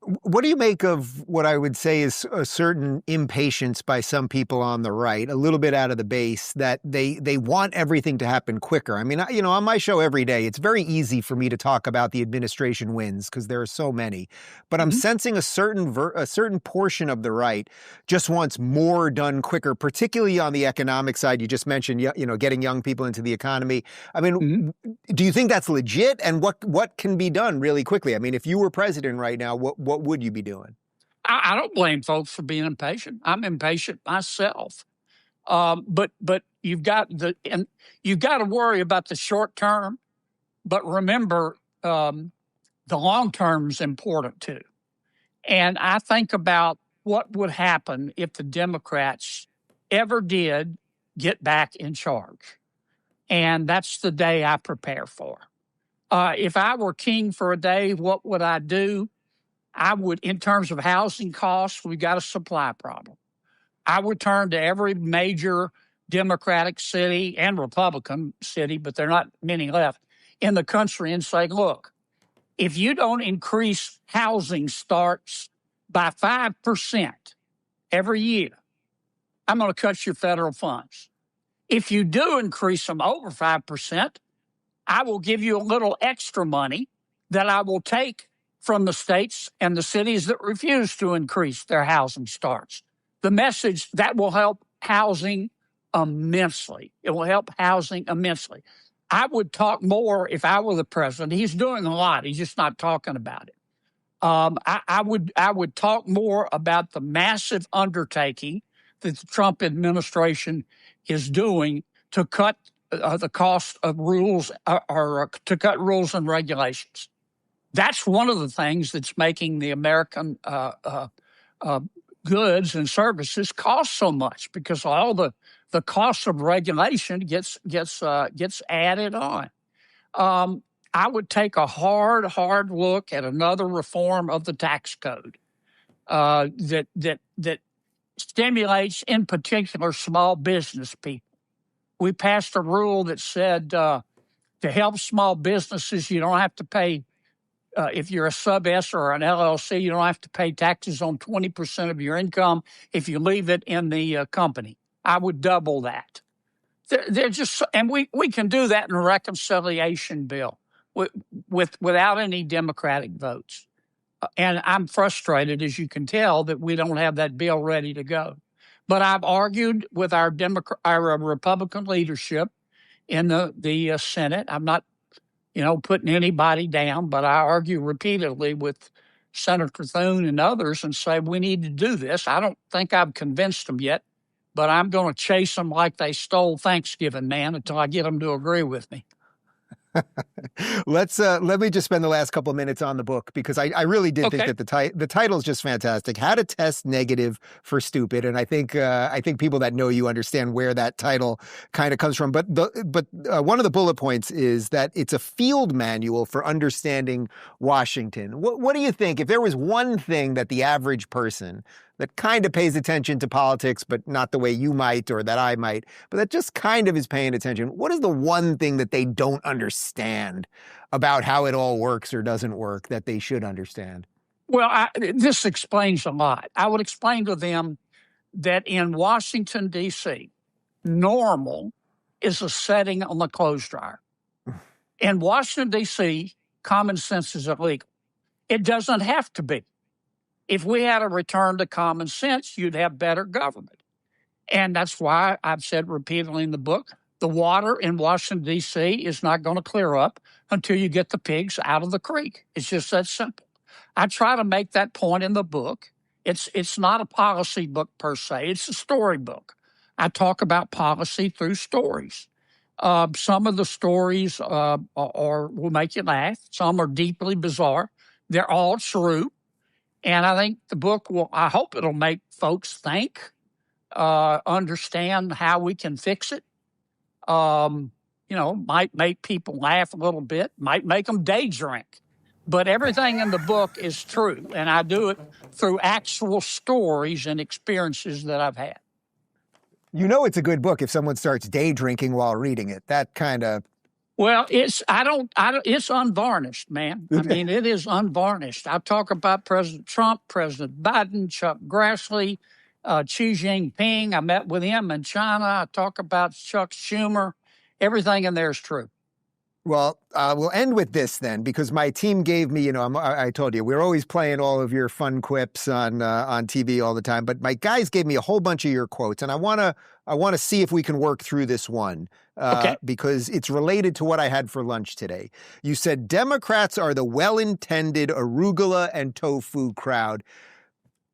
What do you make of what I would say is a certain impatience by some people on the right, a little bit out of the base, that they want everything to happen quicker? I mean, on my show every day, it's very easy for me to talk about the administration wins because there are so many. But I'm sensing a certain portion of the right just wants more done quicker, particularly on the economic side. You just mentioned, getting young people into the economy. I mean, do you think that's legit? And what can be done really quickly? I mean, if you were president right now, what would you be doing? I don't blame folks for being impatient. I'm impatient myself. But you've got to worry about the short term. But remember, the long term is important too. And I think about what would happen if the Democrats ever did get back in charge. And that's the day I prepare for. If I were king for a day, what would I do? I would, in terms of housing costs, we've got a supply problem. I would turn to every major Democratic city and Republican city, but there are not many left in the country, and say, look, if you don't increase housing starts by 5% every year, I'm going to cut your federal funds. If you do increase them over 5%, I will give you a little extra money that I will take from the states and the cities that refuse to increase their housing starts. The message that will help housing immensely. It will help housing immensely. I would talk more if I were the president. He's doing a lot. He's just not talking about it. I would talk more about the massive undertaking that the Trump administration is doing to cut the cost of rules or to cut rules and regulations. That's one of the things that's making the American goods and services cost so much, because all the cost of regulation gets added on. I would take a hard look at another reform of the tax code that stimulates, in particular, small business people. We passed a rule that said to help small businesses, you don't have to pay, if you're a sub-S or an LLC, you don't have to pay taxes on 20% of your income if you leave it in the company. I would double that. They're just, and we can do that in a reconciliation bill without any Democratic votes. And I'm frustrated, as you can tell, that we don't have that bill ready to go. But I've argued with our Republican leadership in the Senate. I'm not, putting anybody down, but I argue repeatedly with Senator Thune and others and say we need to do this. I don't think I've convinced them yet, but I'm going to chase them like they stole Thanksgiving, man, until I get them to agree with me. Let me just spend the last couple of minutes on the book, because I really did think that the title is just fantastic. How to Test Negative for Stupid, and I think people that know you understand where that title kind of comes from. But one of the bullet points is that it's a field manual for understanding Washington. What do you think, if there was one thing that the average person that kind of pays attention to politics, but not the way you might or that I might, but that just kind of is paying attention, what is the one thing that they don't understand about how it all works or doesn't work that they should understand? Well, this explains a lot. I would explain to them that in Washington, D.C., normal is a setting on the clothes dryer. In Washington, D.C., common sense is illegal. It doesn't have to be. If we had a return to common sense, you'd have better government. And that's why I've said repeatedly in the book, the water in Washington, D.C. is not going to clear up until you get the pigs out of the creek. It's just that simple. I try to make that point in the book. It's not a policy book per se. It's a story book. I talk about policy through stories. Some of the stories will make you laugh. Some are deeply bizarre. They're all true. And I think the book I hope it'll make folks think, understand how we can fix it. Might make people laugh a little bit, might make them day drink. But everything in the book is true. And I do it through actual stories and experiences that I've had. It's a good book if someone starts day drinking while reading it. That kind of... Well, it's unvarnished, man. I mean, it is unvarnished. I talk about President Trump, President Biden, Chuck Grassley, Xi Jinping. I met with him in China. I talk about Chuck Schumer. Everything in there is true. Well, we'll end with this then, because my team gave me, I told you, we're always playing all of your fun quips on TV all the time, but my guys gave me a whole bunch of your quotes, and I want to see if we can work through this one, because it's related to what I had for lunch today. You said Democrats are the well-intended arugula and tofu crowd.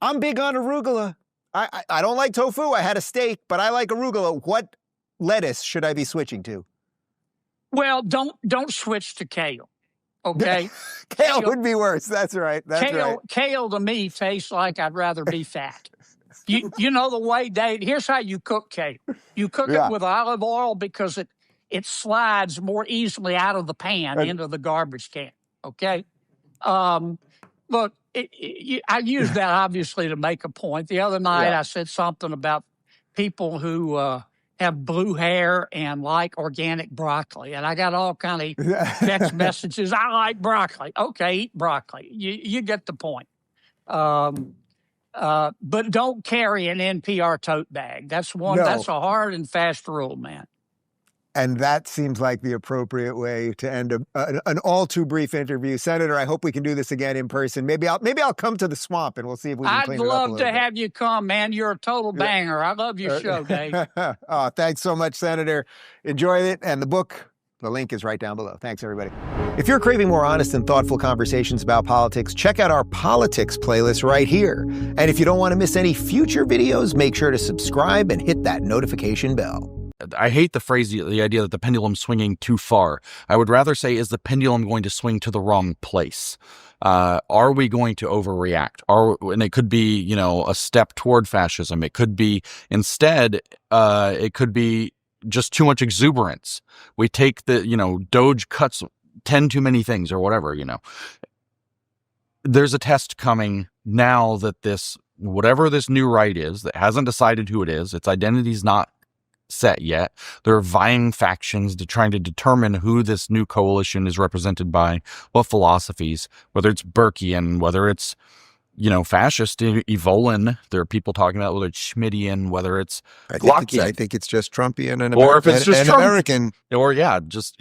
I'm big on arugula. I don't like tofu. I had a steak, but I like arugula. What lettuce should I be switching to? Well, don't switch to kale, okay? Kale would be worse. That's right. Kale to me tastes like I'd rather be fat. You know the way, Dave, here's how you cook kale. You cook it with olive oil because it slides more easily out of the pan into the garbage can, okay? Look, I used that obviously to make a point. The other night I said something about people who have blue hair and like organic broccoli. And I got all kind of text messages. I like broccoli. Okay, eat broccoli. You get the point. But don't carry an NPR tote bag. That's That's a hard and fast rule, man. And that seems like the appropriate way to end an all too brief interview. Senator, I hope we can do this again in person. Maybe I'll come to the swamp and we'll see if we can clean it up a little bit. I'd love to have you come, man. You're a total banger. I love your show, Dave. Oh, thanks so much, Senator. Enjoy it. And the book, The link is right down below. Thanks, everybody. If you're craving more honest and thoughtful conversations about politics, check out our politics playlist right here. And if you don't want to miss any future videos, make sure to subscribe and hit that notification bell. I hate the phrase, the idea that the pendulum's swinging too far. I would rather say, is the pendulum going to swing to the wrong place? Are we going to overreact? And it could be, a step toward fascism. It could be instead, it could be just too much exuberance. We take Doge cuts 10 too many things or whatever, There's a test coming now that whatever this new right is, that hasn't decided who it is, its identity's not set yet. There are vying factions trying to determine who this new coalition is represented by, what philosophies, whether it's Burkean, whether it's, fascist, Evolin. There are people talking about whether it's Schmittian, whether it's Glockian. I think it's just Trumpian and or if it's just American. Or just,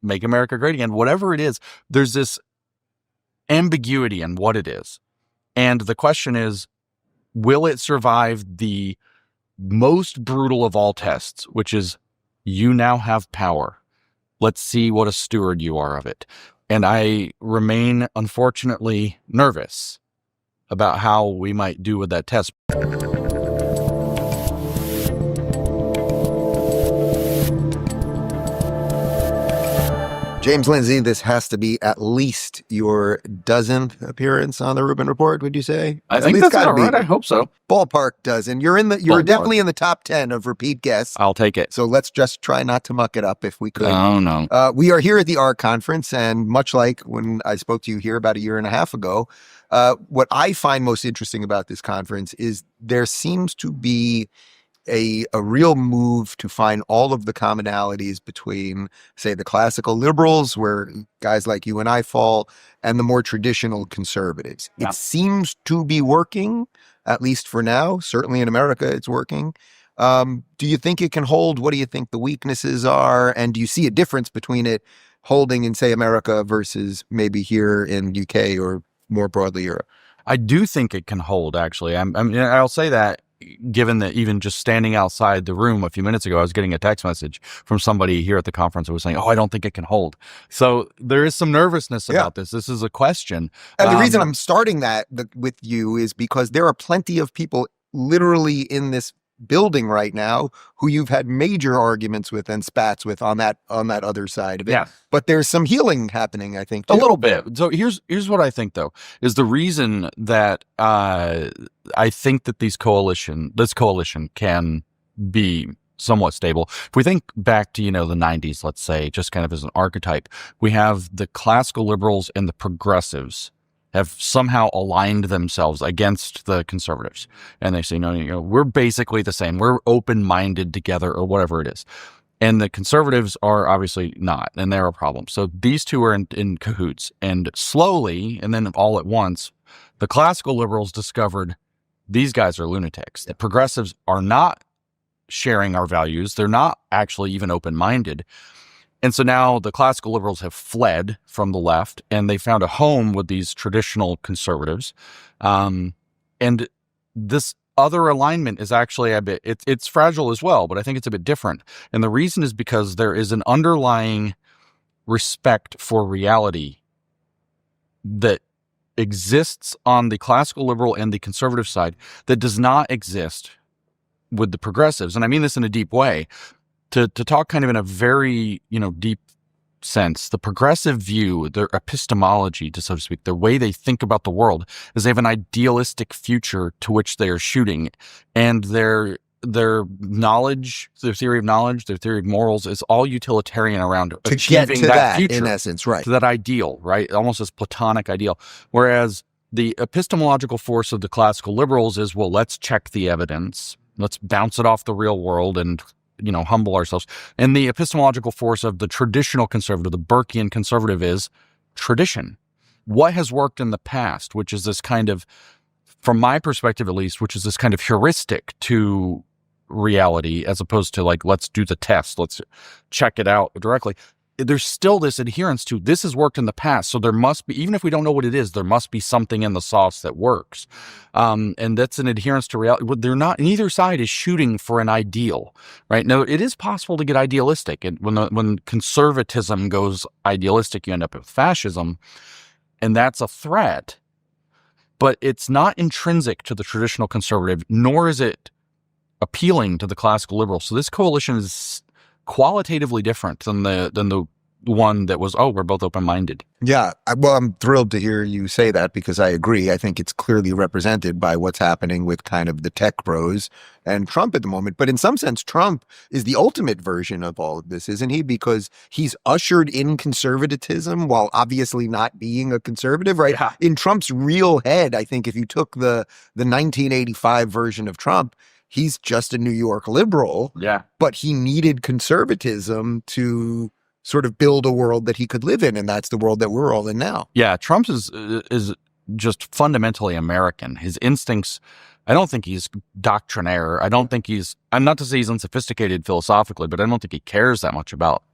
make America great again. Whatever it is, there's this ambiguity in what it is. And the question is, will it survive the most brutal of all tests, which is you now have power. Let's see what a steward you are of it. And I remain, unfortunately, nervous about how we might do with that test. James Lindsay, this has to be at least your dozenth appearance on the Rubin Report, would you say? I think that's all right. I hope so. Ballpark dozen. You're definitely in the top 10 of repeat guests. I'll take it. So let's just try not to muck it up if we could. Oh, no. We are here at the ARC conference, and much like when I spoke to you here about a year and a half ago, what I find most interesting about this conference is there seems to be a real move to find all of the commonalities between, say, the classical liberals, where guys like you and I fall, and the more traditional conservatives. Yeah. It seems to be working, at least for now. Certainly in America, it's working. Do you think it can hold? What do you think the weaknesses are? And do you see a difference between it holding in, say, America versus maybe here in UK or more broadly Europe? I do think it can hold, actually. I'll say that, given that even just standing outside the room a few minutes ago, I was getting a text message from somebody here at the conference who was saying, I don't think it can hold. So there is some nervousness about this. This is a question. And the reason I'm starting that with you is because there are plenty of people literally in this building right now who you've had major arguments with and spats with on that other side of it. Yeah. But there's some healing happening, I think, too. A little bit. So here's what I think, though, is the reason that I think that this coalition can be somewhat stable. If we think back to, the 90s, let's say, just kind of as an archetype, we have the classical liberals and the progressives have somehow aligned themselves against the conservatives. And they say, no, we're basically the same. We're open-minded together, or whatever it is. And the conservatives are obviously not, and they're a problem. So these two are in cahoots. And slowly, and then all at once, the classical liberals discovered these guys are lunatics. The progressives are not sharing our values. They're not actually even open-minded. And so now the classical liberals have fled from the left, and they found a home with these traditional conservatives. And this other alignment is actually it's fragile as well, but I think it's a bit different. And the reason is because there is an underlying respect for reality that exists on the classical liberal and the conservative side that does not exist with the progressives. And I mean this in a deep way. To talk kind of in a very, deep sense, the progressive view, their epistemology, so to speak, the way they think about the world, is they have an idealistic future to which they are shooting. And their knowledge, their theory of knowledge, their theory of morals is all utilitarian around achieving that future. In essence, right. To that ideal, right? Almost this Platonic ideal. Whereas the epistemological force of the classical liberals is, well, let's check the evidence. Let's bounce it off the real world and humble ourselves. And the epistemological force of the traditional conservative, the Burkean conservative, is tradition. What has worked in the past, which is this kind of, from my perspective at least, which is this kind of heuristic to reality, as opposed to let's do the test, let's check it out directly. there's still this adherence to this has worked in the past. So there must be, even if we don't know what it is, there must be something in the sauce that works. And that's an adherence to reality. They're not, neither side is shooting for an ideal, right? No, it is possible to get idealistic. And when conservatism goes idealistic, you end up with fascism, and that's a threat. But it's not intrinsic to the traditional conservative, nor is it appealing to the classical liberal. So this coalition is qualitatively different than the one that was, we're both open-minded. Yeah, well, I'm thrilled to hear you say that because I agree. I think it's clearly represented by what's happening with kind of the tech bros and Trump at the moment. But in some sense, Trump is the ultimate version of all of this, isn't he? Because he's ushered in conservatism while obviously not being a conservative, right? Yeah. In Trump's real head, I think if you took the 1985 version of Trump, he's just a New York liberal. Yeah. But he needed conservatism to sort of build a world that he could live in, and that's the world that we're all in now. Yeah, Trump is just fundamentally American. His instincts, I don't think he's doctrinaire. I don't think I'm not to say he's unsophisticated philosophically, but I don't think he cares that much about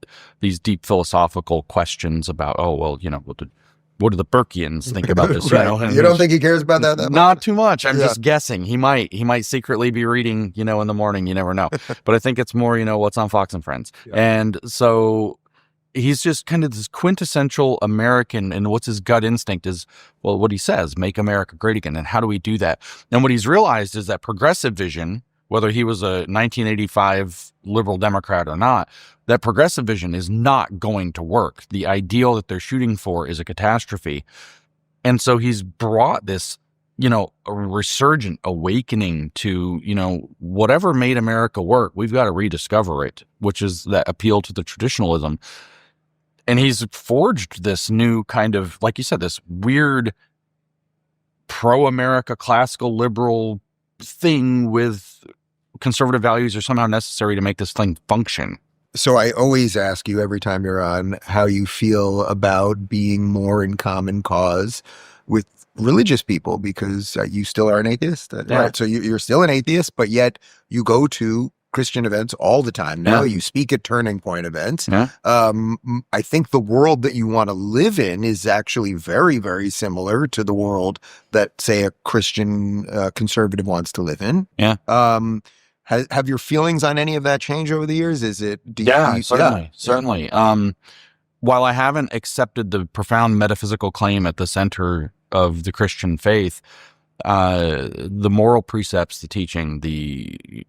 these deep philosophical questions about, what do the Burkeans think about this? Right. And You don't think he cares about that much? Not too much. I'm just guessing. He might secretly be reading, in the morning. You never know. But I think it's more, what's on Fox and Friends. Yeah. And so he's just kind of this quintessential American, and what's his gut instinct is, well, what he says, make America great again. And how do we do that? And what he's realized is that progressive vision, whether he was a 1985 liberal Democrat or not, that progressive vision is not going to work. The ideal that they're shooting for is a catastrophe. And so he's brought this, a resurgent awakening to, whatever made America work, we've got to rediscover it, which is that appeal to the traditionalism. And he's forged this new kind of, like you said, this weird pro-America classical liberal thing with conservative values are somehow necessary to make this thing function. So I always ask you every time you're on how you feel about being more in common cause with religious people, because you still are an atheist, right? So you're still an atheist, but yet you go to Christian events all the time. Now you speak at Turning Point events. Yeah. I think the world that you want to live in is actually very, very similar to the world that, say, a Christian conservative wants to live in. Yeah. Have your feelings on any of that changed over the years? Is it? Certainly. While I haven't accepted the profound metaphysical claim at the center of the Christian faith, the moral precepts, the teaching, the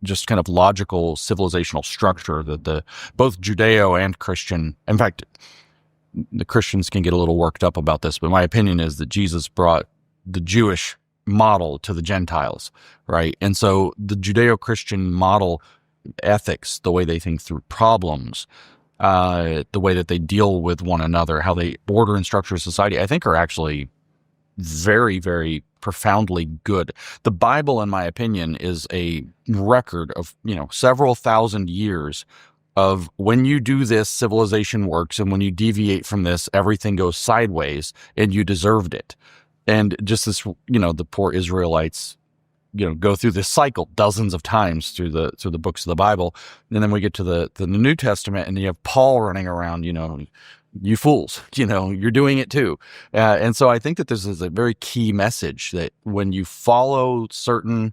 just kind of logical civilizational structure that the both Judeo and Christian, in fact, the Christians can get a little worked up about this, but my opinion is that Jesus brought the Jewish model to the Gentiles, right? And so the Judeo-Christian model, ethics, the way they think through problems, the way that they deal with one another, how they order and structure society, I think are actually very, very profoundly good. The Bible, in my opinion, is a record of, several thousand years of when you do this, civilization works, and when you deviate from this, everything goes sideways, and you deserved it. And just this, the poor Israelites, go through this cycle dozens of times through the books of the Bible, and then we get to the New Testament, and you have Paul running around, you fools, you're doing it too. And so I think that this is a very key message that when you follow certain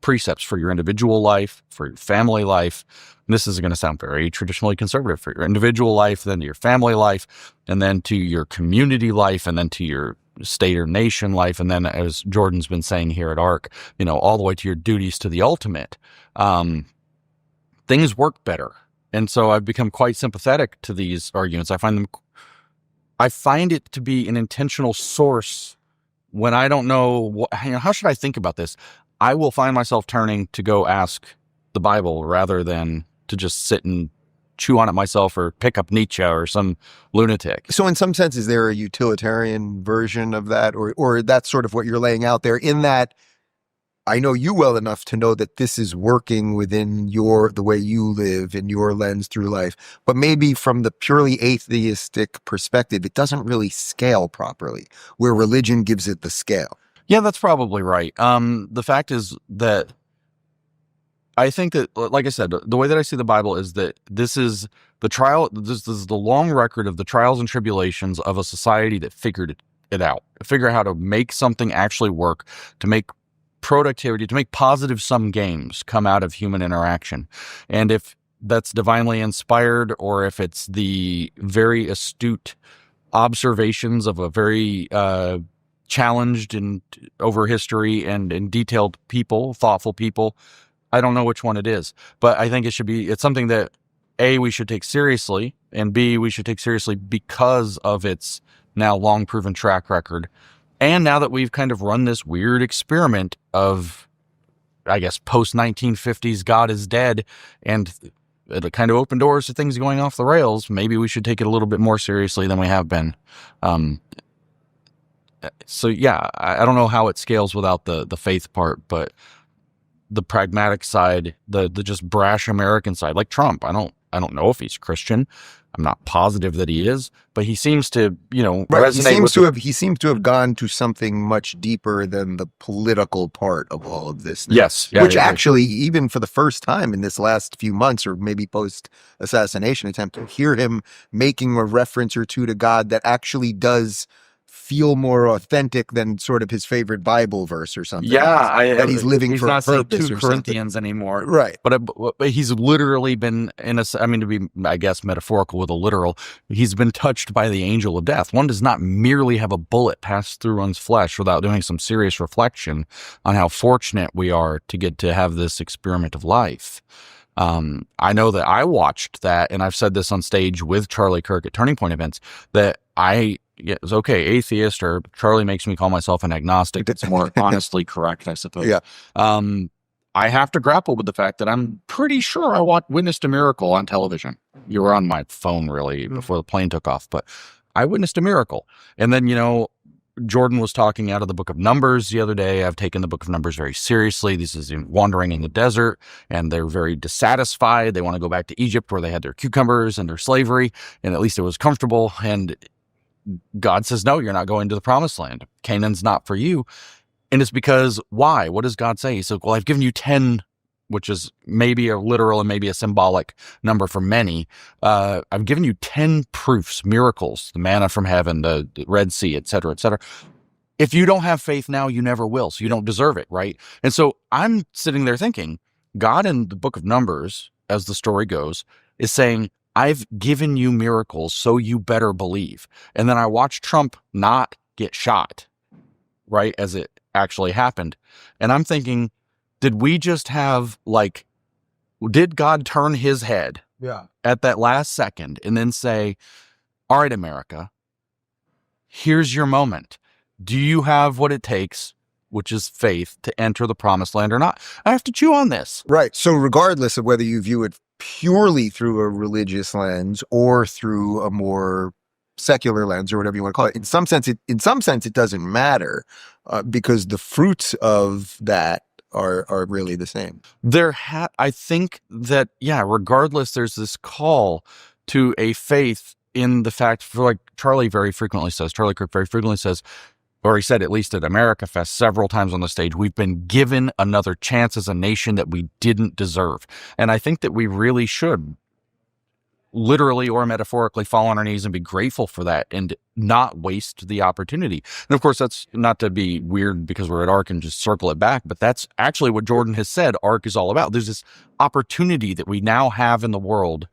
precepts for your individual life, for your family life, and this is going to sound very traditionally conservative, for your individual life, then to your family life, and then to your community life, and then to your state or nation life, and then, as Jordan's been saying here at ARC, all the way to your duties to the ultimate, things work better. And so I've become quite sympathetic to these arguments. I find it to be an intentional source when I don't know how should I think about this. I will find myself turning to go ask the Bible rather than to just sit and chew on it myself or pick up Nietzsche or some lunatic. So in some sense, is there a utilitarian version of that, or that's sort of what you're laying out there, in that I know you well enough to know that this is working within the way you live and your lens through life, but maybe from the purely atheistic perspective, it doesn't really scale properly, where religion gives it the scale. Yeah, that's probably right. The fact is that I think that, like I said, the way that I see the Bible is that this is This is the long record of the trials and tribulations of a society that figured it out, figure out how to make something actually work, to make productivity, to make positive sum games come out of human interaction. And if that's divinely inspired, or if it's the very astute observations of a very challenged and over history and detailed people, thoughtful people, I don't know which one it is. But I think it's something that A, we should take seriously, and B, we should take seriously because of its now long proven track record. And now that we've kind of run this weird experiment of, I guess, post 1950s God is dead, and it kind of opened doors to things going off the rails, maybe we should take it a little bit more seriously than we have been. So yeah, I don't know how it scales without the faith part, but the pragmatic side, the just brash American side, like Trump, I don't know if he's Christian. I'm not positive that he is, but he seems to, resonate. He seems to have gone to something much deeper than the political part of all of this. Yes. Yeah, which actually, even for the first time in this last few months, or maybe post-assassination attempt, to hear him making a reference or two to God that actually does feel more authentic than sort of his favorite Bible verse or something. Yeah, that he's living for a not saying purpose 2 or Corinthians something. anymore, right? But he's literally been to be, I guess, metaphorical with a literal. He's been touched by the angel of death. One does not merely have a bullet pass through one's flesh without doing some serious reflection on how fortunate we are to get to have this experiment of life. I know that I watched that, and I've said this on stage with Charlie Kirk at Turning Point events, that it's okay, atheist, or Charlie makes me call myself an agnostic. It's more honestly correct, I suppose. Yeah. I have to grapple with the fact that I'm pretty sure I witnessed a miracle on television. You were on my phone, really, before the plane took off, but I witnessed a miracle. And then, Jordan was talking out of the book of Numbers the other day. I've taken the book of Numbers very seriously. This is wandering in the desert, and they're very dissatisfied. They want to go back to Egypt where they had their cucumbers and their slavery, and at least it was comfortable. And God says, no, you're not going to the promised land. Canaan's not for you. And it's because, why? What does God say? He said, well, I've given you 10, which is maybe a literal and maybe a symbolic number for many. I've given you 10 proofs, miracles, the manna from heaven, the Red Sea, et cetera, et cetera. If you don't have faith now, you never will. So you don't deserve it, right? And so I'm sitting there thinking, God in the book of Numbers, as the story goes, is saying, I've given you miracles, so you better believe. And then I watched Trump not get shot, right, as it actually happened. And I'm thinking, did we just have, did God turn his head at that last second and then say, all right, America, here's your moment. Do you have what it takes, which is faith, to enter the promised land or not? I have to chew on this. Right. So regardless of whether you view it purely through a religious lens or through a more secular lens, or whatever you want to call it, in some sense it doesn't matter, because the fruits of that are really the same. I think that, regardless, there's this call to a faith in the fact, for like Charlie Kirk very frequently says, or he said at least at America Fest several times on the stage, we've been given another chance as a nation that we didn't deserve. And I think that we really should literally or metaphorically fall on our knees and be grateful for that and not waste the opportunity. And of course, that's not to be weird because we're at ARC and just circle it back, but that's actually what Jordan has said ARC is all about. There's this opportunity that we now have in the world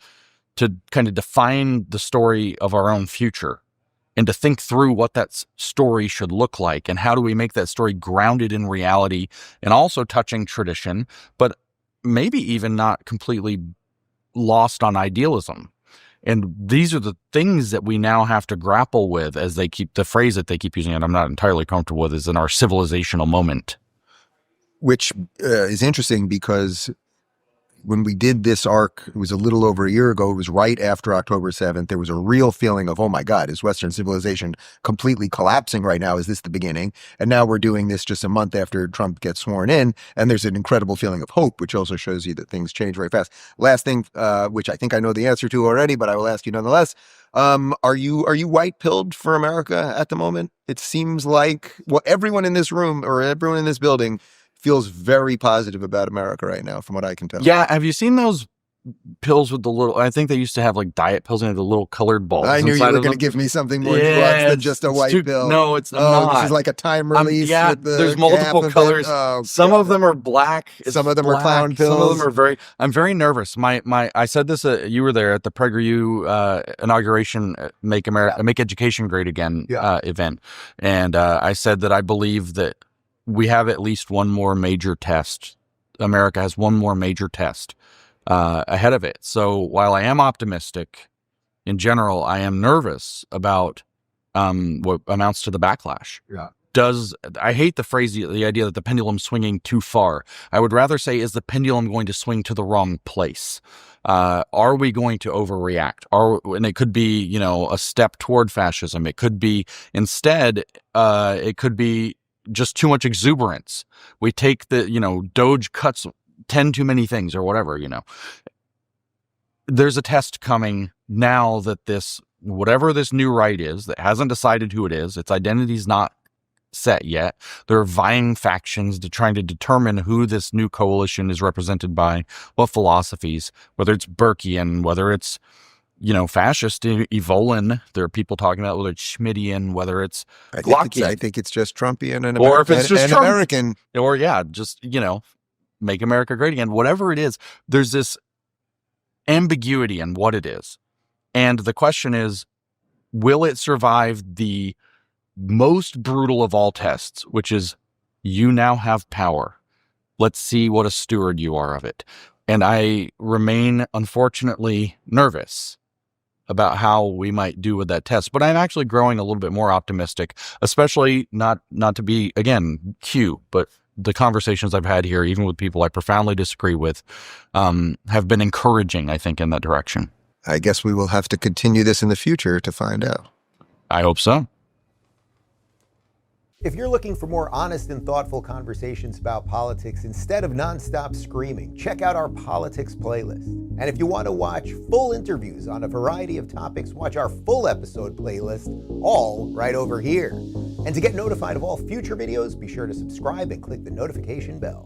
to kind of define the story of our own future and to think through what that story should look like and how do we make that story grounded in reality and also touching tradition, but maybe even not completely lost on idealism. And these are the things that we now have to grapple with, as they keep the phrase that they keep using, and I'm not entirely comfortable with, is in our civilizational moment. Which is interesting because when we did this arc, it was a little over a year ago. It was right after October 7th. There was a real feeling of, oh my God, is Western civilization completely collapsing right now? Is this the beginning? And now we're doing this just a month after Trump gets sworn in. And there's an incredible feeling of hope, which also shows you that things change very fast. Last thing, which I think I know the answer to already, but I will ask you nonetheless. Are you white-pilled for America at the moment? It seems like everyone in this room or everyone in this building feels very positive about America right now, from what I can tell. Yeah, have you seen those pills with the little. I think they used to have like diet pills and had the little colored balls. I knew you inside were of going to them. give me something more Yeah, nuanced than just a it's white too- pill. No, it's Oh, not. this is like a time release. Yeah, with the there's multiple cap of it. colors. Oh, Some God. of them are black. Some of them are black. clown Some of pills. them are very. I'm very nervous. I said this. You were there at the PragerU inauguration, Make Education Great Again event, and I said that I believe that we have at least one more major test. America has one more major test ahead of it. So while I am optimistic, in general, I am nervous about what amounts to the backlash. Yeah. I hate the phrase, the idea that the pendulum's swinging too far. I would rather say, is the pendulum going to swing to the wrong place? Are we going to overreact? And it could be, a step toward fascism. It could be instead, it could be just too much exuberance. We take Doge cuts 10 too many things or whatever, There's a test coming now that whatever this new right is that hasn't decided who it is, its identity's not set yet. There are vying factions trying to determine who this new coalition is represented by, what philosophies, whether it's Burkean, whether it's, fascist, Evolin. There are people talking about whether it's Schmittian, whether it's Glockian. I think it's just Trumpian and or if it's just Trump, American. Or just, make America great again. Whatever it is, there's this ambiguity in what it is. And the question is, will it survive the most brutal of all tests, which is you now have power. Let's see what a steward you are of it. And I remain, unfortunately, nervous about how we might do with that test. But I'm actually growing a little bit more optimistic, especially not to be, again, cute, but the conversations I've had here, even with people I profoundly disagree with, have been encouraging, I think, in that direction. I guess we will have to continue this in the future to find out. I hope so. If you're looking for more honest and thoughtful conversations about politics instead of nonstop screaming, check out our politics playlist. And if you want to watch full interviews on a variety of topics, watch our full episode playlist, all right over here. And to get notified of all future videos, be sure to subscribe and click the notification bell.